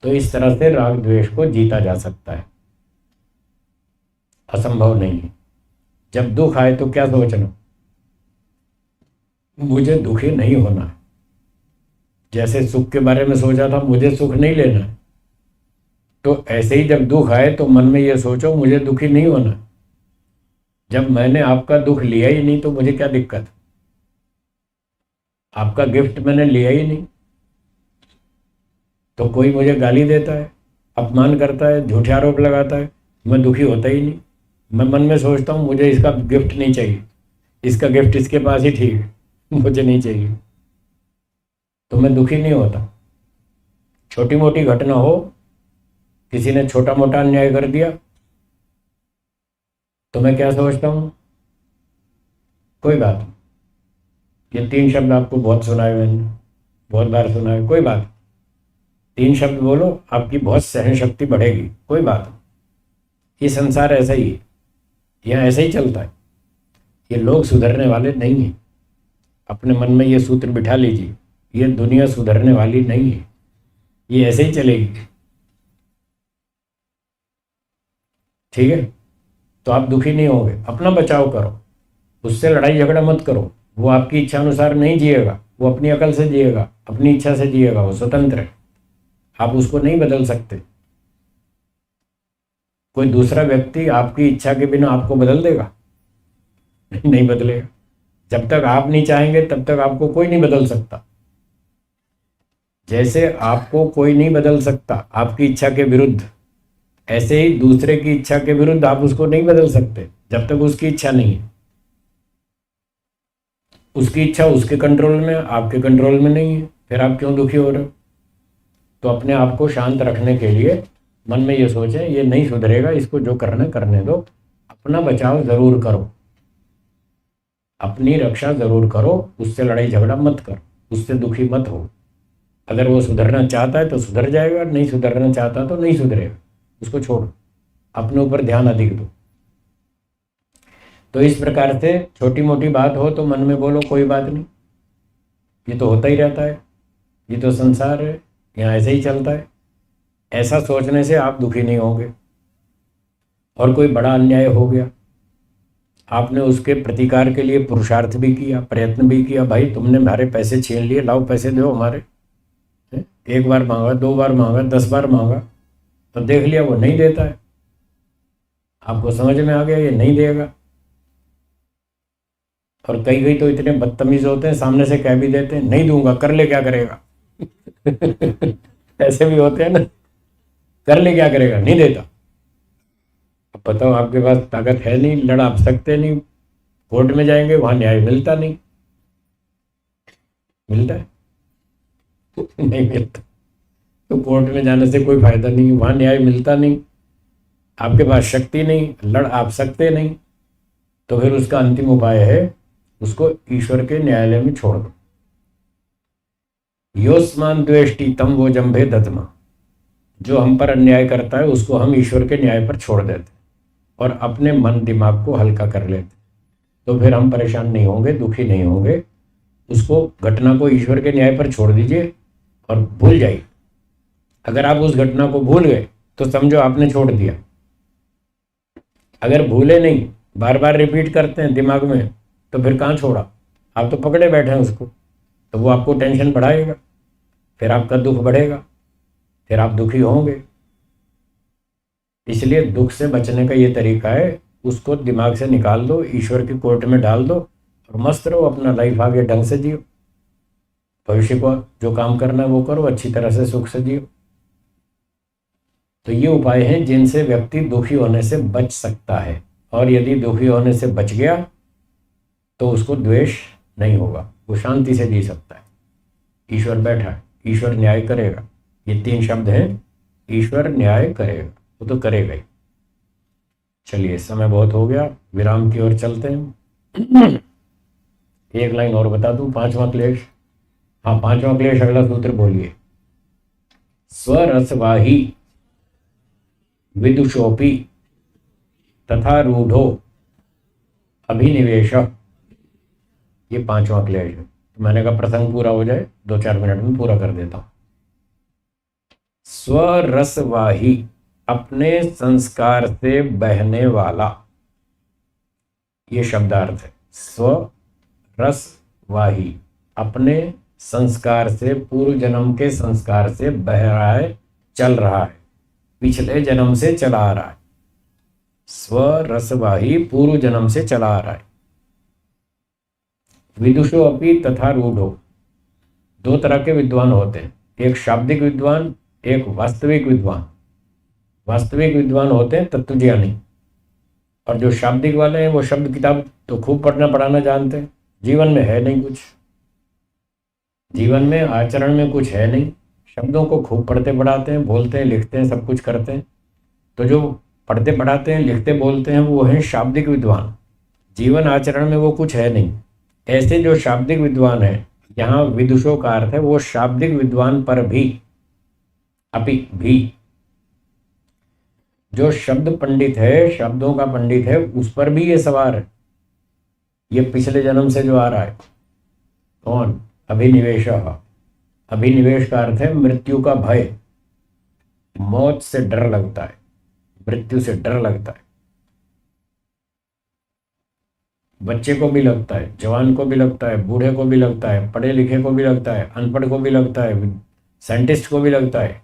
तो इस तरह से राग द्वेष को जीता जा सकता है, असंभव नहीं है। जब दुख आए तो क्या सोचना, मुझे दुखी नहीं होना है। जैसे सुख के बारे में सोचा था मुझे सुख नहीं लेना है, तो ऐसे ही जब दुख आए तो मन में ये सोचो मुझे दुखी नहीं होना है। जब मैंने आपका दुख लिया ही नहीं तो मुझे क्या दिक्कत, आपका गिफ्ट मैंने लिया ही नहीं। तो कोई मुझे गाली देता है, अपमान करता है, झूठे आरोप लगाता है, मैं दुखी होता ही नहीं। मैं मन में सोचता हूँ मुझे इसका गिफ्ट नहीं चाहिए, इसका गिफ्ट इसके पास ही ठीक है, मुझे नहीं चाहिए, तो मैं दुखी नहीं होता। छोटी मोटी घटना हो, किसी ने छोटा मोटा अन्याय कर दिया, तो मैं क्या सोचता हूँ, कोई बात नहीं। ये 3 शब्द आपको बहुत सुनाए, मैंने बहुत बार सुना है, कोई बात, 3 शब्द बोलो आपकी बहुत सहन शक्ति बढ़ेगी, कोई बात नहीं। ये संसार ऐसा ही है, यहाँ ऐसा ही चलता है। ये लोग सुधरने वाले नहीं हैं, अपने मन में ये सूत्र बिठा लीजिए, ये दुनिया सुधरने वाली नहीं है, ये ऐसे ही चलेगी। ठीक है, तो आप दुखी नहीं होंगे। अपना बचाव करो, उससे लड़ाई झगड़ा मत करो। वो आपकी इच्छा अनुसार नहीं जिएगा, वो अपनी अकल से जिएगा, अपनी इच्छा से जिएगा, वो स्वतंत्र है, आप उसको नहीं बदल सकते। कोई दूसरा व्यक्ति आपकी इच्छा के बिना आपको बदल देगा? नहीं बदलेगा। जब तक आप नहीं चाहेंगे तब तक आपको कोई नहीं बदल सकता। जैसे आपको कोई नहीं बदल सकता आपकी इच्छा के विरुद्ध, ऐसे ही दूसरे की इच्छा के विरुद्ध आप उसको नहीं बदल सकते जब तक उसकी इच्छा नहीं है। उसकी इच्छा उसके कंट्रोल में, आपके कंट्रोल में नहीं है, फिर आप क्यों दुखी हो रहे हो? तो अपने आप को शांत रखने के लिए मन में ये सोचें ये नहीं सुधरेगा, इसको जो करना करने दो, अपना बचाव जरूर करो, अपनी रक्षा जरूर करो, उससे लड़ाई झगड़ा मत करो, उससे दुखी मत हो। अगर वो सुधरना चाहता है तो सुधर जाएगा, नहीं सुधरना चाहता तो नहीं सुधरेगा, उसको छोड़ो, अपने ऊपर ध्यान अधिक दो। तो इस प्रकार से छोटी मोटी बात हो तो मन में बोलो कोई बात नहीं, ये तो होता ही रहता है, ये तो संसार है, यहाँ ऐसे ही चलता है। ऐसा सोचने से आप दुखी नहीं होंगे। और कोई बड़ा अन्याय हो गया, आपने उसके प्रतिकार के लिए पुरुषार्थ भी किया, प्रयत्न भी किया, भाई तुमने हमारे पैसे छीन लिए, लाओ पैसे दो हमारे। 1 बार मांगा, 2 बार मांगा, 10 बार मांगा, तो देख लिया वो नहीं देता है, आपको समझ में आ गया ये नहीं देगा। और कई तो इतने बदतमीज होते हैं, सामने से कह भी देते हैं नहीं दूंगा, कर ले क्या करेगा। ऐसे भी होते हैं ना, कर ले क्या करेगा, नहीं देता। अब बताओ, आपके पास ताकत है नहीं, लड़ आप सकते नहीं, कोर्ट में जाएंगे वहां न्याय मिलता नहीं, मिलता है? नहीं मिलता। तो कोर्ट में जाने से कोई फायदा नहीं, वहां न्याय मिलता नहीं, आपके पास शक्ति नहीं, लड़ आप सकते नहीं। तो फिर उसका अंतिम उपाय है उसको ईश्वर के न्यायालय में छोड़ दो। योस्मान द्वेष्टि तम वो जम्भे दत्मा, जो हम पर अन्याय करता है उसको हम ईश्वर के न्याय पर छोड़ देते और अपने मन दिमाग को हल्का कर लेते, तो फिर हम परेशान नहीं होंगे, दुखी नहीं होंगे। उसको घटना को ईश्वर के न्याय पर छोड़ दीजिए और भूल जाइए। अगर आप उस घटना को भूल गए तो समझो आपने छोड़ दिया। अगर भूले नहीं, बार बार रिपीट करते हैं दिमाग में, तो फिर कहाँ छोड़ा, आप तो पकड़े बैठे हैं उसको, तो वो आपको टेंशन बढ़ाएगा, फिर आपका दुख बढ़ेगा, फिर आप दुखी होंगे। इसलिए दुख से बचने का ये तरीका है, उसको दिमाग से निकाल दो, ईश्वर की कोर्ट में डाल दो और मस्त रहो, अपना लाइफ आगे ढंग से जियो, भविष्य को जो काम करना है वो करो, अच्छी तरह से सुख से जियो। तो ये उपाय हैं जिनसे व्यक्ति दुखी होने से बच सकता है, और यदि दुखी होने से बच गया तो उसको द्वेष नहीं होगा, वो शांति से जी सकता है। ईश्वर बैठा है, ईश्वर न्याय करेगा, ये 3 शब्द हैं, ईश्वर न्याय करेगा, वो तो करेगा ही। चलिए, समय बहुत हो गया, विराम की ओर चलते हैं। एक लाइन और बता दूं, 5वां क्लेश। हाँ, 5वां क्लेश, अगला सूत्र बोलिए। स्वरसवाही विदुषोपि तथा रूढ़ो अभिनिवेश, ये 5वां क्लेश है। तो मैंने कहा प्रसंग पूरा हो जाए, 2-4 मिनट में पूरा कर देता हूं। स्वरसवाही, अपने संस्कार से बहने वाला, ये शब्दार्थ है। स्वरसवाही, अपने संस्कार से, पूर्व जन्म के संस्कार से बह रहा है, चल रहा है, पिछले जन्म से चला आ रहा है। स्वरसवाही, पूर्व जन्म से चला आ रहा है। विदुषो अपि तथा रूढ़ो, 2 तरह के विद्वान होते हैं, एक शाब्दिक विद्वान, एक वास्तविक विद्वान। वास्तविक विद्वान होते हैं तत्वज्ञानी, और जो शाब्दिक वाले हैं वो शब्द किताब तो खूब पढ़ना पढ़ाना जानते हैं, जीवन में है नहीं कुछ, जीवन में आचरण में कुछ है नहीं, शब्दों को खूब पढ़ते पढ़ाते हैं, बोलते हैं, लिखते हैं, सब कुछ करते हैं। तो जो पढ़ते पढ़ाते हैं, लिखते बोलते हैं, वो हैं शाब्दिक विद्वान, जीवन आचरण में वो कुछ है नहीं। ऐसे जो शाब्दिक विद्वान है, यहाँ विदुषों का अर्थ है वो शाब्दिक विद्वान पर भी, अपि भी, जो शब्द पंडित है, शब्दों का पंडित है, उस पर भी ये सवार है। ये पिछले जन्म से जो आ रहा है, कौन? अभिनिवेश। अभिनिवेश का अर्थ है मृत्यु का भय, मौत से डर लगता है, मृत्यु से डर लगता है। बच्चे को भी लगता है, जवान को भी लगता है, बूढ़े को भी लगता है, पढ़े लिखे को भी लगता है, अनपढ़ को भी लगता है, साइंटिस्ट को भी लगता है,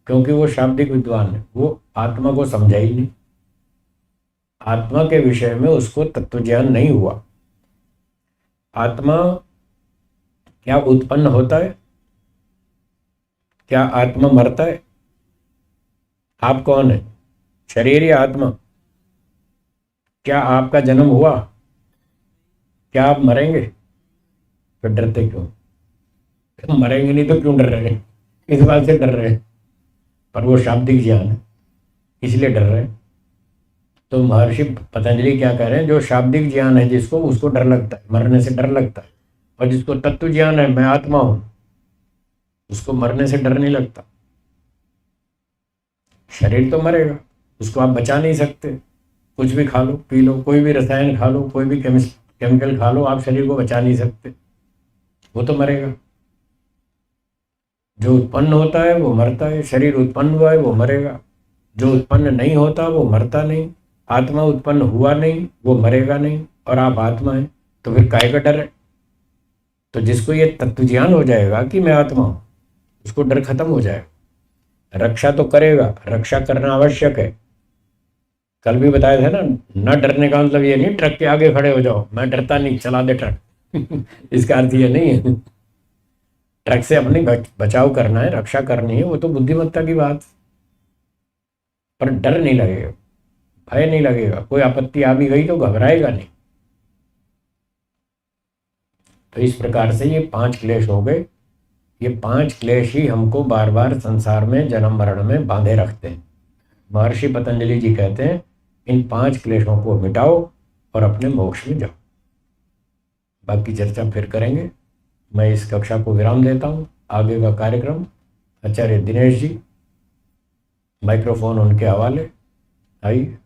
क्योंकि वो शाब्दिक विद्वान है, वो आत्मा को समझा ही नहीं, आत्मा के विषय में उसको तत्वज्ञान नहीं हुआ। आत्मा क्या उत्पन्न होता है? क्या आत्मा मरता है? आप कौन है, शरीर या आत्मा? क्या आपका जन्म हुआ? क्या आप मरेंगे? फिर डरते क्यों? मरेंगे नहीं तो क्यों डर रहे हैं? इस बात से डर रहे हैं, पर वो शाब्दिक ज्ञान है इसलिए डर रहे हैं। तो महर्षि पतंजलि क्या कह रहे हैं, जो शाब्दिक ज्ञान है जिसको, उसको डर लगता है, मरने से डर लगता है, और जिसको तत्व ज्ञान है, मैं आत्मा हूं, उसको मरने से डर नहीं लगता। शरीर तो मरेगा, उसको आप बचा नहीं सकते, कुछ भी खा लो, पी लो, कोई भी रसायन खा लो, कोई भी केमिकल खा लो, आप शरीर को बचा नहीं सकते, वो तो मरेगा। जो उत्पन्न होता है वो मरता है, शरीर उत्पन्न हुआ है वो मरेगा, जो उत्पन्न नहीं होता वो मरता नहीं, आत्मा उत्पन्न हुआ नहीं वो मरेगा नहीं, और आप आत्मा है, तो फिर काहे का डर है? तो जिसको ये तत्व ज्ञान हो जाएगा कि मैं आत्मा हूं, उसको डर खत्म हो जाएगा। रक्षा तो करेगा, रक्षा करना आवश्यक है। कल भी बताया था ना, न डरने का मतलब ये नहीं ट्रक के आगे खड़े हो जाओ, मैं डरता नहीं, चला दे ट्रक। इसका अर्थ ये नहीं है। ट्रक से अपनी बचाव करना है, रक्षा करनी है, वो तो बुद्धिमत्ता की बात, पर डर नहीं लगेगा। भय नहीं लगेगा, कोई आपत्ति आ भी गई तो घबराएगा नहीं। तो इस प्रकार से ये 5 क्लेश हो गए। ये 5 क्लेश ही हमको बार बार संसार में जन्म मरण में बांधे रखते हैं। महर्षि पतंजलि जी कहते हैं इन 5 क्लेशों को मिटाओ और अपने मोक्ष में जाओ। बाकी चर्चा फिर करेंगे। मैं इस कक्षा को विराम देता हूँ। आगे का कार्यक्रम आचार्य दिनेश जी, माइक्रोफोन उनके हवाले। आइए।